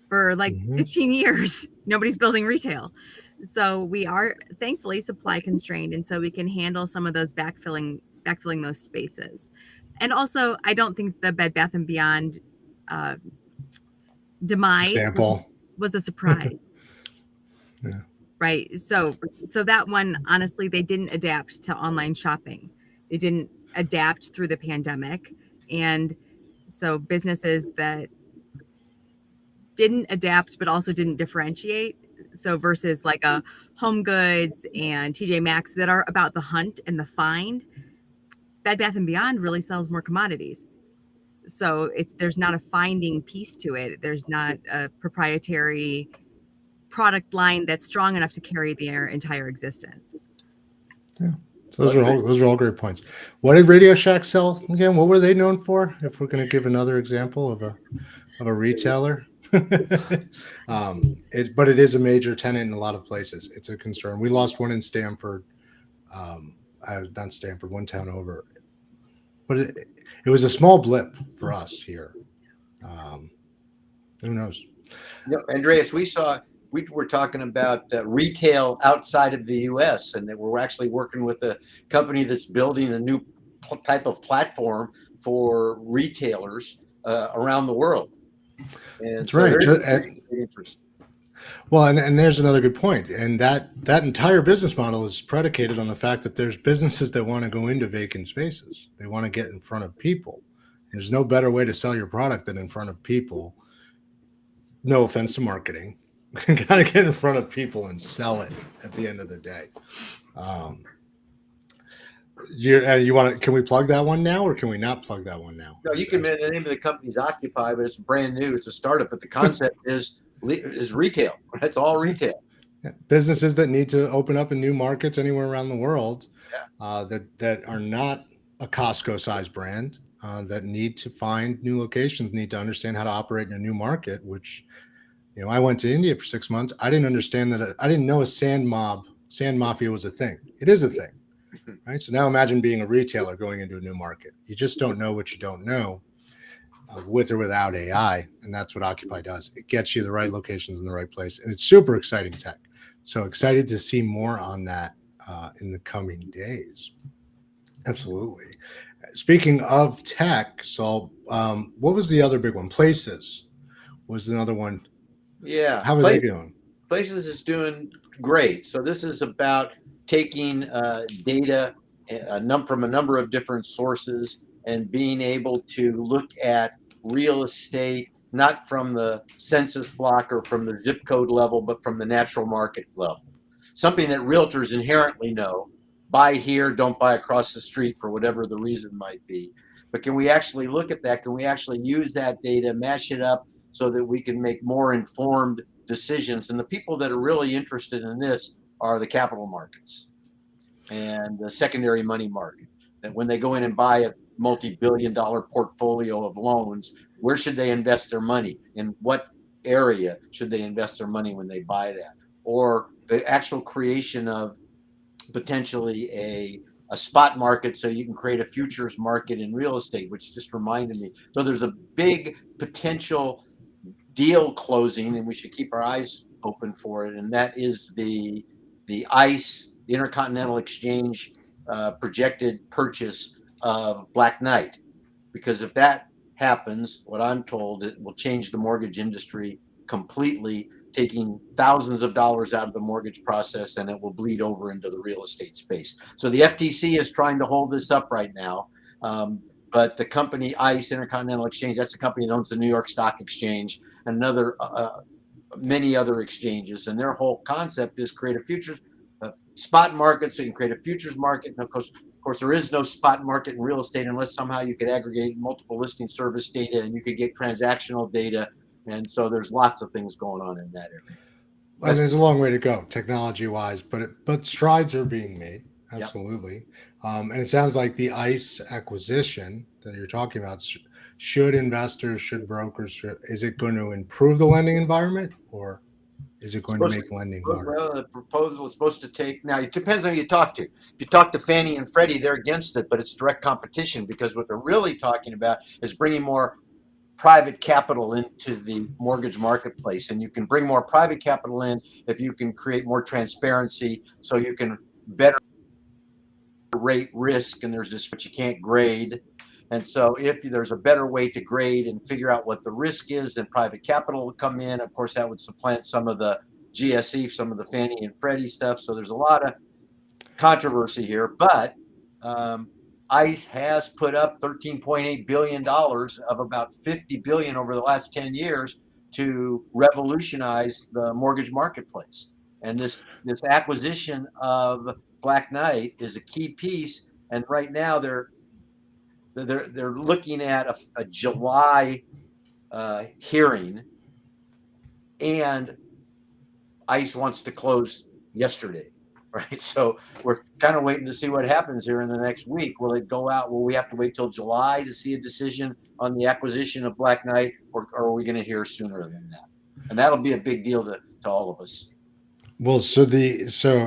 Speaker 6: For like 15 years, nobody's building retail. So we are thankfully supply constrained. And so we can handle some of those backfilling those spaces. And also, I don't think the Bed Bath & Beyond demise was a surprise.
Speaker 1: Yeah.
Speaker 6: Right. So that one, honestly, they didn't adapt to online shopping. They didn't adapt through the pandemic. And so businesses that didn't adapt, but also didn't differentiate. So versus like a Home Goods and TJ Maxx that are about the hunt and the find, Bed Bath & Beyond really sells more commodities. So there's not a finding piece to it. There's not a proprietary product line that's strong enough to carry their entire existence.
Speaker 1: Yeah. So those are all great points. What did Radio Shack sell again? What were they known for? If we're going to give another example of a retailer, but it is a major tenant in a lot of places. It's a concern. We lost one in Stamford, not Stamford, one town over, but it was a small blip for us here. Who knows?
Speaker 2: No, Andreas, we were talking about retail outside of the U.S. and that we're actually working with a company that's building a new type of platform for retailers around the world. And
Speaker 1: that's
Speaker 2: so
Speaker 1: right.
Speaker 2: Interest.
Speaker 1: Well, and there's another good point. And that entire business model is predicated on the fact that there's businesses that want to go into vacant spaces. They want to get in front of people. There's no better way to sell your product than in front of people. No offense to marketing. Got to get in front of people and sell it at the end of the day. You want to? Can we plug that one now, or can we not plug that one now?
Speaker 2: No, you can. The name of the company is Occupy, but it's brand new. It's a startup, but the concept is retail. That's all retail.
Speaker 1: Yeah. Businesses that need to open up in new markets anywhere around the world, that are not a Costco-sized brand, that need to find new locations, need to understand how to operate in a new market. Which, I went to India for 6 months. I didn't understand that. I didn't know a sand mafia was a thing. It is a thing. Right. So now imagine being a retailer going into a new market. You just don't know what you don't know, with or without AI. And that's what Occupy does. It gets you the right locations in the right place. And it's super exciting tech. So excited to see more on that in the coming days. Absolutely. Speaking of tech, Saul, what was the other big one? Places was another one.
Speaker 2: Yeah.
Speaker 1: How are they doing?
Speaker 2: Places is doing great. So this is about taking data from a number of different sources and being able to look at real estate, not from the census block or from the zip code level, but from the natural market level. Something that realtors inherently know. Buy here, don't buy across the street for whatever the reason might be. But can we actually look at that? Can we actually use that data, mash it up so that we can make more informed decisions? And the people that are really interested in this are the capital markets and the secondary money market. That when they go in and buy a multi-billion-dollar portfolio of loans, where should they invest their money? In what area should they invest their money when they buy that? Or the actual creation of potentially a spot market, so you can create a futures market in real estate, which just reminded me. So there's a big potential deal closing, and we should keep our eyes open for it. And that is the ICE, the Intercontinental Exchange, projected purchase of Black Knight. Because if that happens, what I'm told, it will change the mortgage industry completely, taking thousands of dollars out of the mortgage process, and it will bleed over into the real estate space. So the FTC is trying to hold this up right now. But the company ICE, Intercontinental Exchange, that's the company that owns the New York Stock Exchange and another many other exchanges. And their whole concept is create a futures spot market, so you can create a futures market. And of course, there is no spot market in real estate unless somehow you could aggregate multiple listing service data and you could get transactional data. And so there's lots of things going on in that area.
Speaker 1: Well, there's a long way to go technology-wise, but strides are being made. Absolutely. Yep. And it sounds like the ICE acquisition that you're talking about, should investors, should brokers, is it going to improve the lending environment, or is it going to make lending harder?
Speaker 2: Well, the proposal is supposed to take, now it depends on who you talk to. If you talk to Fannie and Freddie, they're against it, but it's direct competition, because what they're really talking about is bringing more private capital into the mortgage marketplace. And you can bring more private capital in if you can create more transparency, so you can better rate risk, and there's this what you can't grade. And so if there's a better way to grade and figure out what the risk is, then private capital will come in. Of course, that would supplant some of the GSE, some of the Fannie and Freddie stuff. So there's a lot of controversy here, but ICE has put up $13.8 billion of about $50 billion over the last 10 years to revolutionize the mortgage marketplace. And this acquisition of Black Knight is a key piece. And right now they're looking at a July hearing, and ICE wants to close yesterday, right? So we're kind of waiting to see what happens here in the next week. Will it go out? Will we have to wait till July to see a decision on the acquisition of Black Knight, or are we going to hear sooner than that? And that'll be a big deal to all of us.
Speaker 1: Well,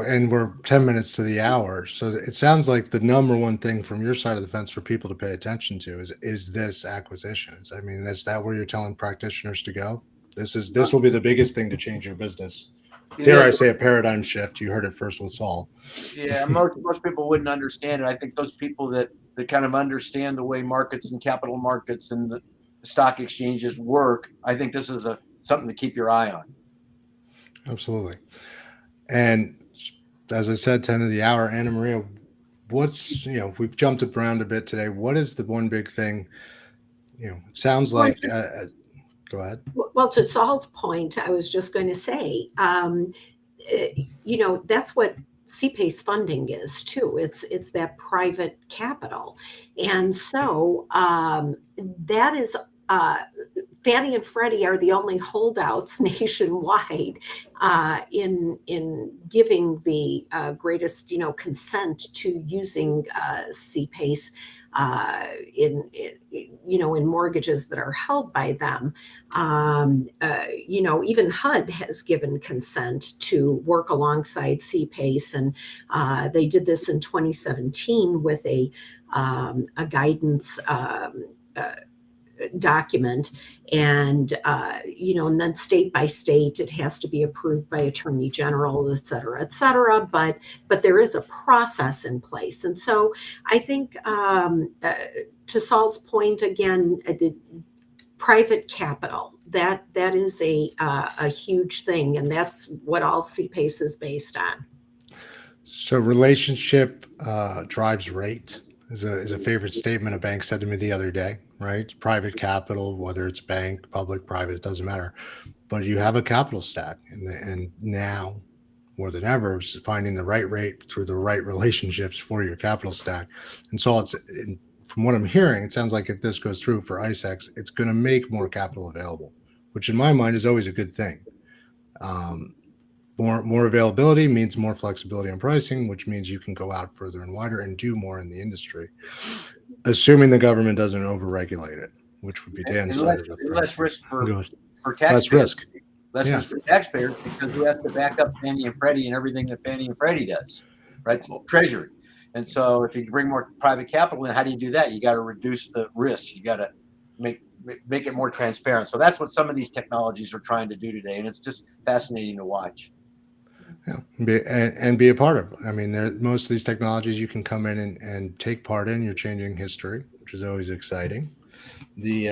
Speaker 1: and we're 10 minutes to the hour. So it sounds like the number one thing from your side of the fence for people to pay attention to is this acquisition. I mean, is that where you're telling practitioners to go? This will be the biggest thing to change your business. Dare I say a paradigm shift? You heard it first with Saul.
Speaker 2: Yeah, most people wouldn't understand it. I think those people that kind of understand the way markets and capital markets and the stock exchanges work, I think this is something to keep your eye on. Absolutely.
Speaker 1: And as I said, 10 of the hour, Anna Maria, we've jumped around a bit today. What is the one big thing? It sounds like, go ahead.
Speaker 3: Well, to Saul's point, I was just going to say, that's what CPACE funding is too. It's that private capital. And so that is, Fannie and Freddie are the only holdouts nationwide in giving the greatest, consent to using CPACE in mortgages that are held by them. Even HUD has given consent to work alongside CPACE, and they did this in 2017 with a guidance document, and and then state by state it has to be approved by Attorney General, et cetera, but there is a process in place. And so I think to Saul's point again, the private capital, that is a huge thing, and that's what all CPACE is based on.
Speaker 1: So relationship drives rate is a favorite statement a bank said to me the other day, right? Private capital, whether it's bank, public, private, it doesn't matter. But you have a capital stack, and now more than ever, it's finding the right rate through the right relationships for your capital stack. And so from what I'm hearing, it sounds like if this goes through for ICEX, it's going to make more capital available, which in my mind is always a good thing. More availability means more flexibility on pricing, which means you can go out further and wider and do more in the industry, assuming the government doesn't overregulate it, which would be Dan's side of the
Speaker 2: less risk for taxpayers.
Speaker 1: Less risk.
Speaker 2: Less risk for taxpayers, because we have to back up Fannie and Freddie and everything that Fannie and Freddie does, right? Treasury. And so if you bring more private capital in, how do you do that? You got to reduce the risk. You got to make it more transparent. So that's what some of these technologies are trying to do today. And it's just fascinating to watch.
Speaker 1: Yeah, and be a part of. I mean, most of these technologies you can come in and take part in. You're changing history, which is always exciting. The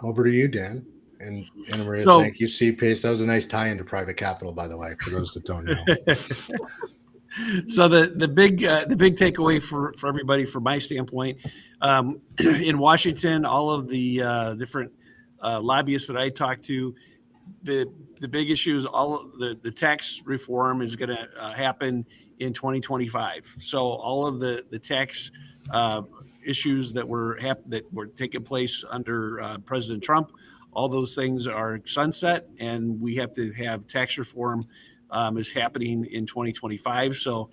Speaker 1: over to you, Dan. And Maria,
Speaker 7: So-
Speaker 1: thank you, CPACE. That was a nice tie-in to private capital, by the way, for those that don't know.
Speaker 7: So the big takeaway for everybody, from my standpoint, in Washington, all of the different lobbyists that I talked to, the big issue is all of the tax reform is going to happen in 2025. So all of the tax issues that were taking place under President Trump, all those things are sunset, and we have to have tax reform is happening in 2025. So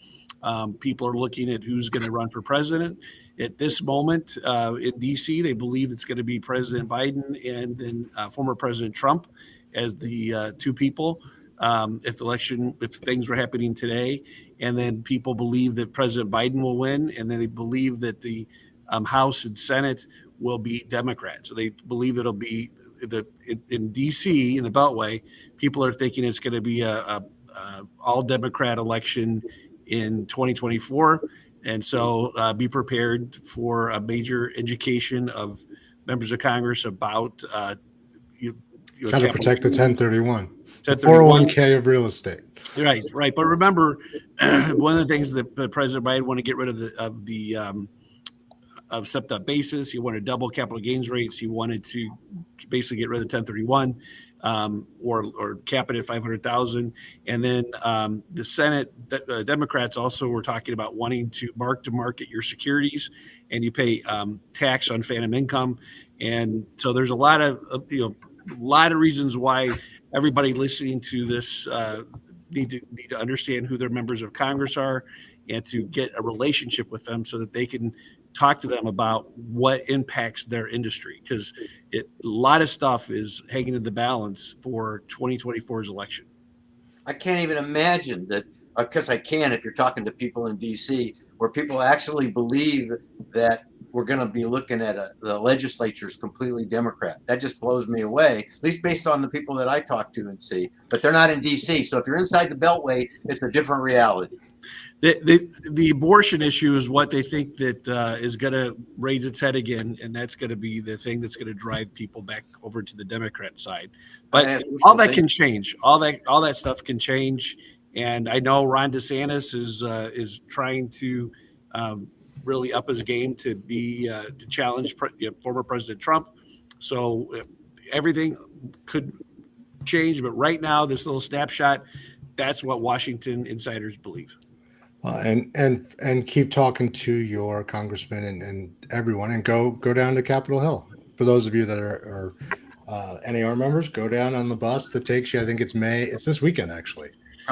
Speaker 7: people are looking at who's going to run for president. At this moment in DC, they believe it's going to be President Biden and then former President Trump as the two people. If things were happening today, and then people believe that President Biden will win, and then they believe that the House and Senate will be Democrat. So they believe it'll be in DC, in the Beltway, people are thinking it's going to be a all Democrat election in 2024. And so be prepared for a major education of members of Congress about
Speaker 1: Got to protect the 1031. The
Speaker 7: 1031.
Speaker 1: 401k of real estate.
Speaker 7: Right. But remember, one of the things that President Biden wanted to get rid of stepped-up basis. He wanted double capital gains rates. He wanted to basically get rid of 1031 or cap it at 500,000. And then the Senate Democrats also were talking about wanting to market your securities, and you pay tax on phantom income. And so there's a lot of reasons why everybody listening to this need to understand who their members of Congress are, and to get a relationship with them so that they can talk to them about what impacts their industry, because a lot of stuff is hanging in the balance for 2024's election.
Speaker 2: I can't even imagine that, because I can if you're talking to people in DC, where people actually believe that we're going to be looking at the legislature's completely Democrat. That just blows me away, at least based on the people that I talk to and see. But they're not in DC. So if you're inside the Beltway, it's a different reality.
Speaker 7: The abortion issue is what they think that is going to raise its head again, and that's going to be the thing that's going to drive people back over to the Democrat side. But all that can change. All that stuff can change, and I know Ron DeSantis is trying to really up his game to challenge former President Trump. So everything could change, but right now, this little snapshot, that's what Washington insiders believe.
Speaker 1: And keep talking to your congressman and everyone, and go down to Capitol Hill. For those of you that are NAR members, go down on the bus that takes you. I think it's this weekend actually.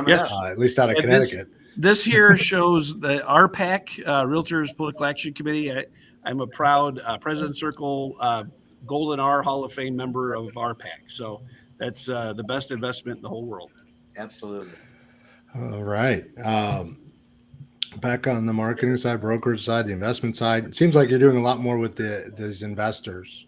Speaker 7: Yes,
Speaker 1: at least out of Connecticut.
Speaker 7: This here shows the RPAC, Realtors Political Action Committee. I'm a proud President Circle Golden R Hall of Fame member of RPAC. So that's the best investment in the whole world.
Speaker 2: Absolutely.
Speaker 1: All right. Back on the marketing side, brokerage side, the investment side, it seems like you're doing a lot more with these investors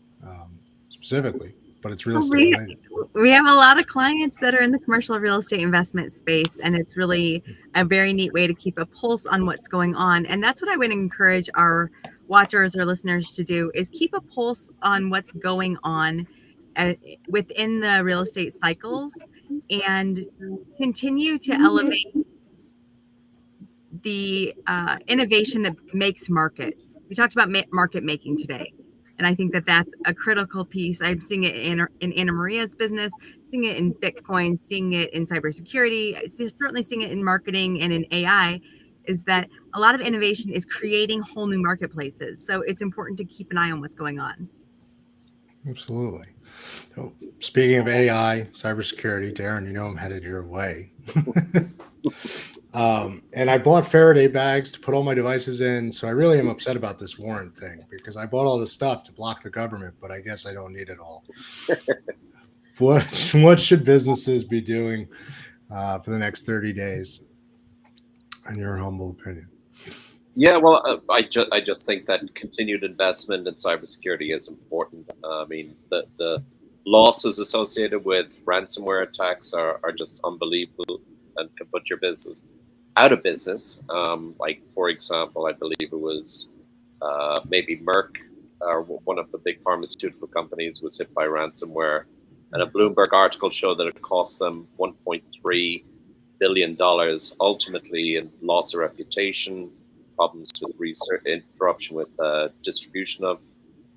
Speaker 1: specifically, but it's real estate related.
Speaker 6: We have a lot of clients that are in the commercial real estate investment space, and it's really a very neat way to keep a pulse on what's going on. And that's what I would encourage our watchers or listeners to do, is keep a pulse on what's going on within the real estate cycles, and continue to elevate the innovation that makes markets. We talked about market making today, and I think that that's a critical piece. I'm seeing it in Anna Maria's business, seeing it in Bitcoin, seeing it in cybersecurity, certainly seeing it in marketing and in AI, is that a lot of innovation is creating whole new marketplaces. So it's important to keep an eye on what's going on.
Speaker 1: Absolutely. So, speaking of AI, cybersecurity, Darren, you know I'm headed your way. And I bought Faraday bags to put all my devices in. So I really am upset about this warrant thing, because I bought all this stuff to block the government, but I guess I don't need it all. What should businesses be doing for the next 30 days, in your humble opinion?
Speaker 5: Yeah, well, I just think that continued investment in cybersecurity is important. I mean, the losses associated with ransomware attacks are just unbelievable, and can put your business out of business. Like, for example, I believe it was maybe Merck one of the big pharmaceutical companies was hit by ransomware, and a Bloomberg article showed that it cost them $1.3 billion, ultimately in loss of reputation, problems with research, interruption with distribution of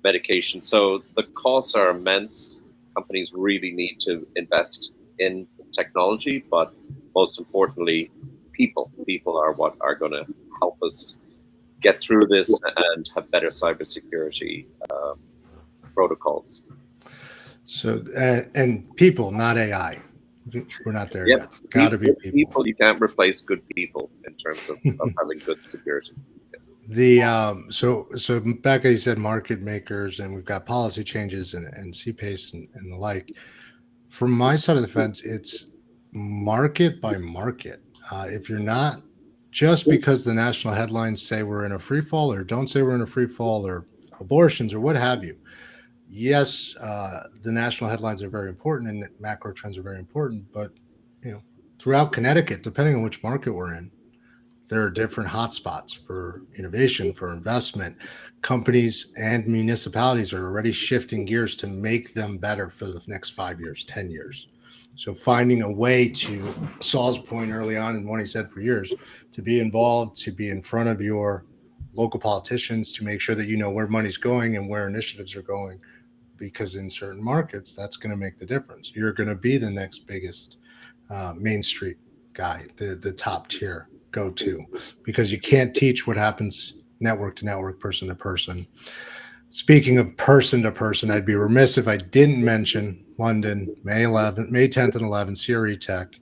Speaker 5: medication. So the costs are immense. Companies really need to invest in technology, but most importantly, people. People are what are going to help us get through this and have better cybersecurity protocols.
Speaker 1: So, and people, not AI. We're not there
Speaker 5: Yep.
Speaker 1: yet. Got to be people.
Speaker 5: You can't replace good people in terms of having good security.
Speaker 1: The so Becca, you said market makers, and we've got policy changes and CPACE and the like. From my side of the fence, it's market by market. If you're not, just because the national headlines say we're in a free fall or don't say we're in a free fall or abortions or what have you. Yes, the national headlines are very important and macro trends are very important, but throughout Connecticut, depending on which market we're in, there are different hotspots for innovation, for investment. Companies and municipalities are already shifting gears to make them better for the next 5 years, 10 years. So finding a way, to Saul's point early on, and what he said for years, to be involved, to be in front of your local politicians, to make sure that you know where money's going and where initiatives are going, because in certain markets, that's going to make the difference. You're going to be the next biggest Main Street guy, the top tier go-to, because you can't teach what happens network to network, person to person. Speaking of person to person, I'd be remiss if I didn't mention London, May 10th and 11th, CRETech.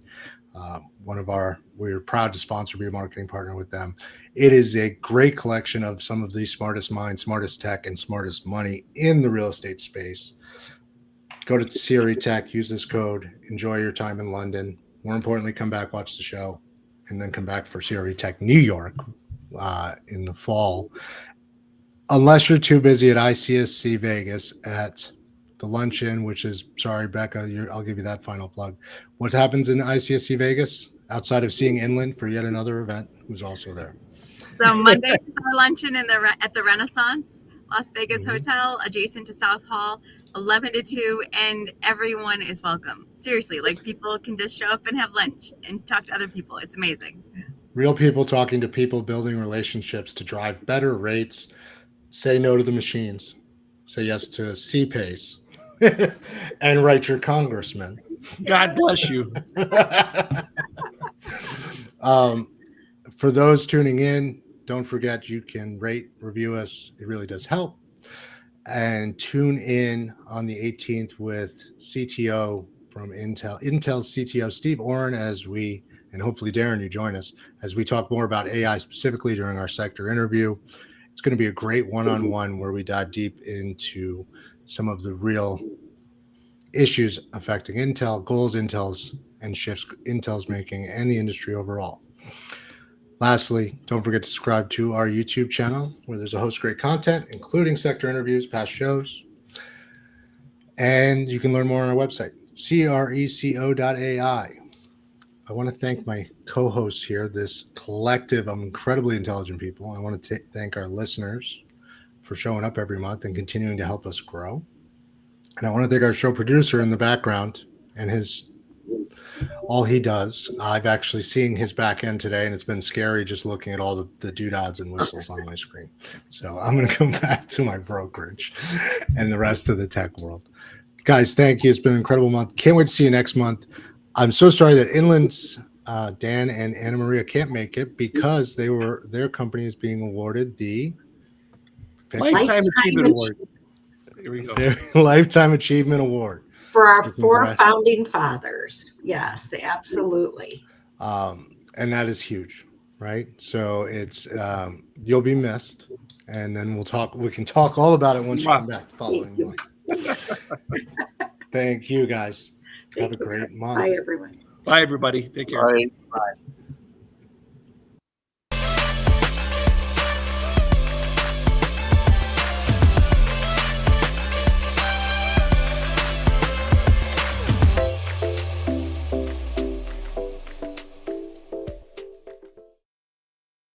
Speaker 1: We're proud to sponsor, be a marketing partner with them. It is a great collection of some of the smartest minds, smartest tech, and smartest money in the real estate space. Go to CRETech, use this code, enjoy your time in London. More importantly, come back, watch the show, and then come back for CRETech New York in the fall. Unless you're too busy at ICSC Vegas at the luncheon, which is, sorry, Becca, I'll give you that final plug. What happens in ICSC Vegas outside of seeing Inland for yet another event? Who's also there?
Speaker 6: So Monday is our luncheon at the Renaissance Las Vegas Hotel, adjacent to South Hall, 11 to 2, and everyone is welcome. Seriously, like, people can just show up and have lunch and talk to other people. It's amazing. Real
Speaker 1: people talking to people, building relationships to drive better rates. Say no to the machines. Say yes to CPACE. And write your congressman.
Speaker 7: God bless you.
Speaker 1: For those tuning in, don't forget you can rate, review us. It really does help. And tune in on the 18th with CTO from Intel CTO Steve Oren, and hopefully Darren, you join us as we talk more about AI specifically during our sector interview. It's going to be a great one-on-one where we dive deep into some of the real issues affecting Intel, goals Intel's and shifts Intel's making, and the industry overall. Lastly, don't forget to subscribe to our YouTube channel where there's a host of great content, including sector interviews, past shows. And you can learn more on our website, CRECo.ai. I want to thank my co-hosts here, this collective of incredibly intelligent people. I want to thank our listeners for showing up every month and continuing to help us grow. And I want to thank our show producer in the background and all he does. I've actually seen his back end today, and it's been scary just looking at all the doodads and whistles on my screen. So I'm going to come back to my brokerage and the rest of the tech world. Guys, thank you. It's been an incredible month. Can't wait to see you next month. I'm so sorry that Inland's Dan and Anna Maria can't make it because their company is being awarded the
Speaker 7: Lifetime Achievement Award. Here we go.
Speaker 1: Their Lifetime Achievement Award
Speaker 3: for our 4 founding fathers. Yes, absolutely.
Speaker 1: And that is huge, right? So it's you'll be missed, and then we can talk all about it once you come back the following month. Thank you, guys. Have a great month.
Speaker 3: Bye, everyone.
Speaker 7: Bye, everybody. Take care.
Speaker 5: Bye.
Speaker 2: Bye.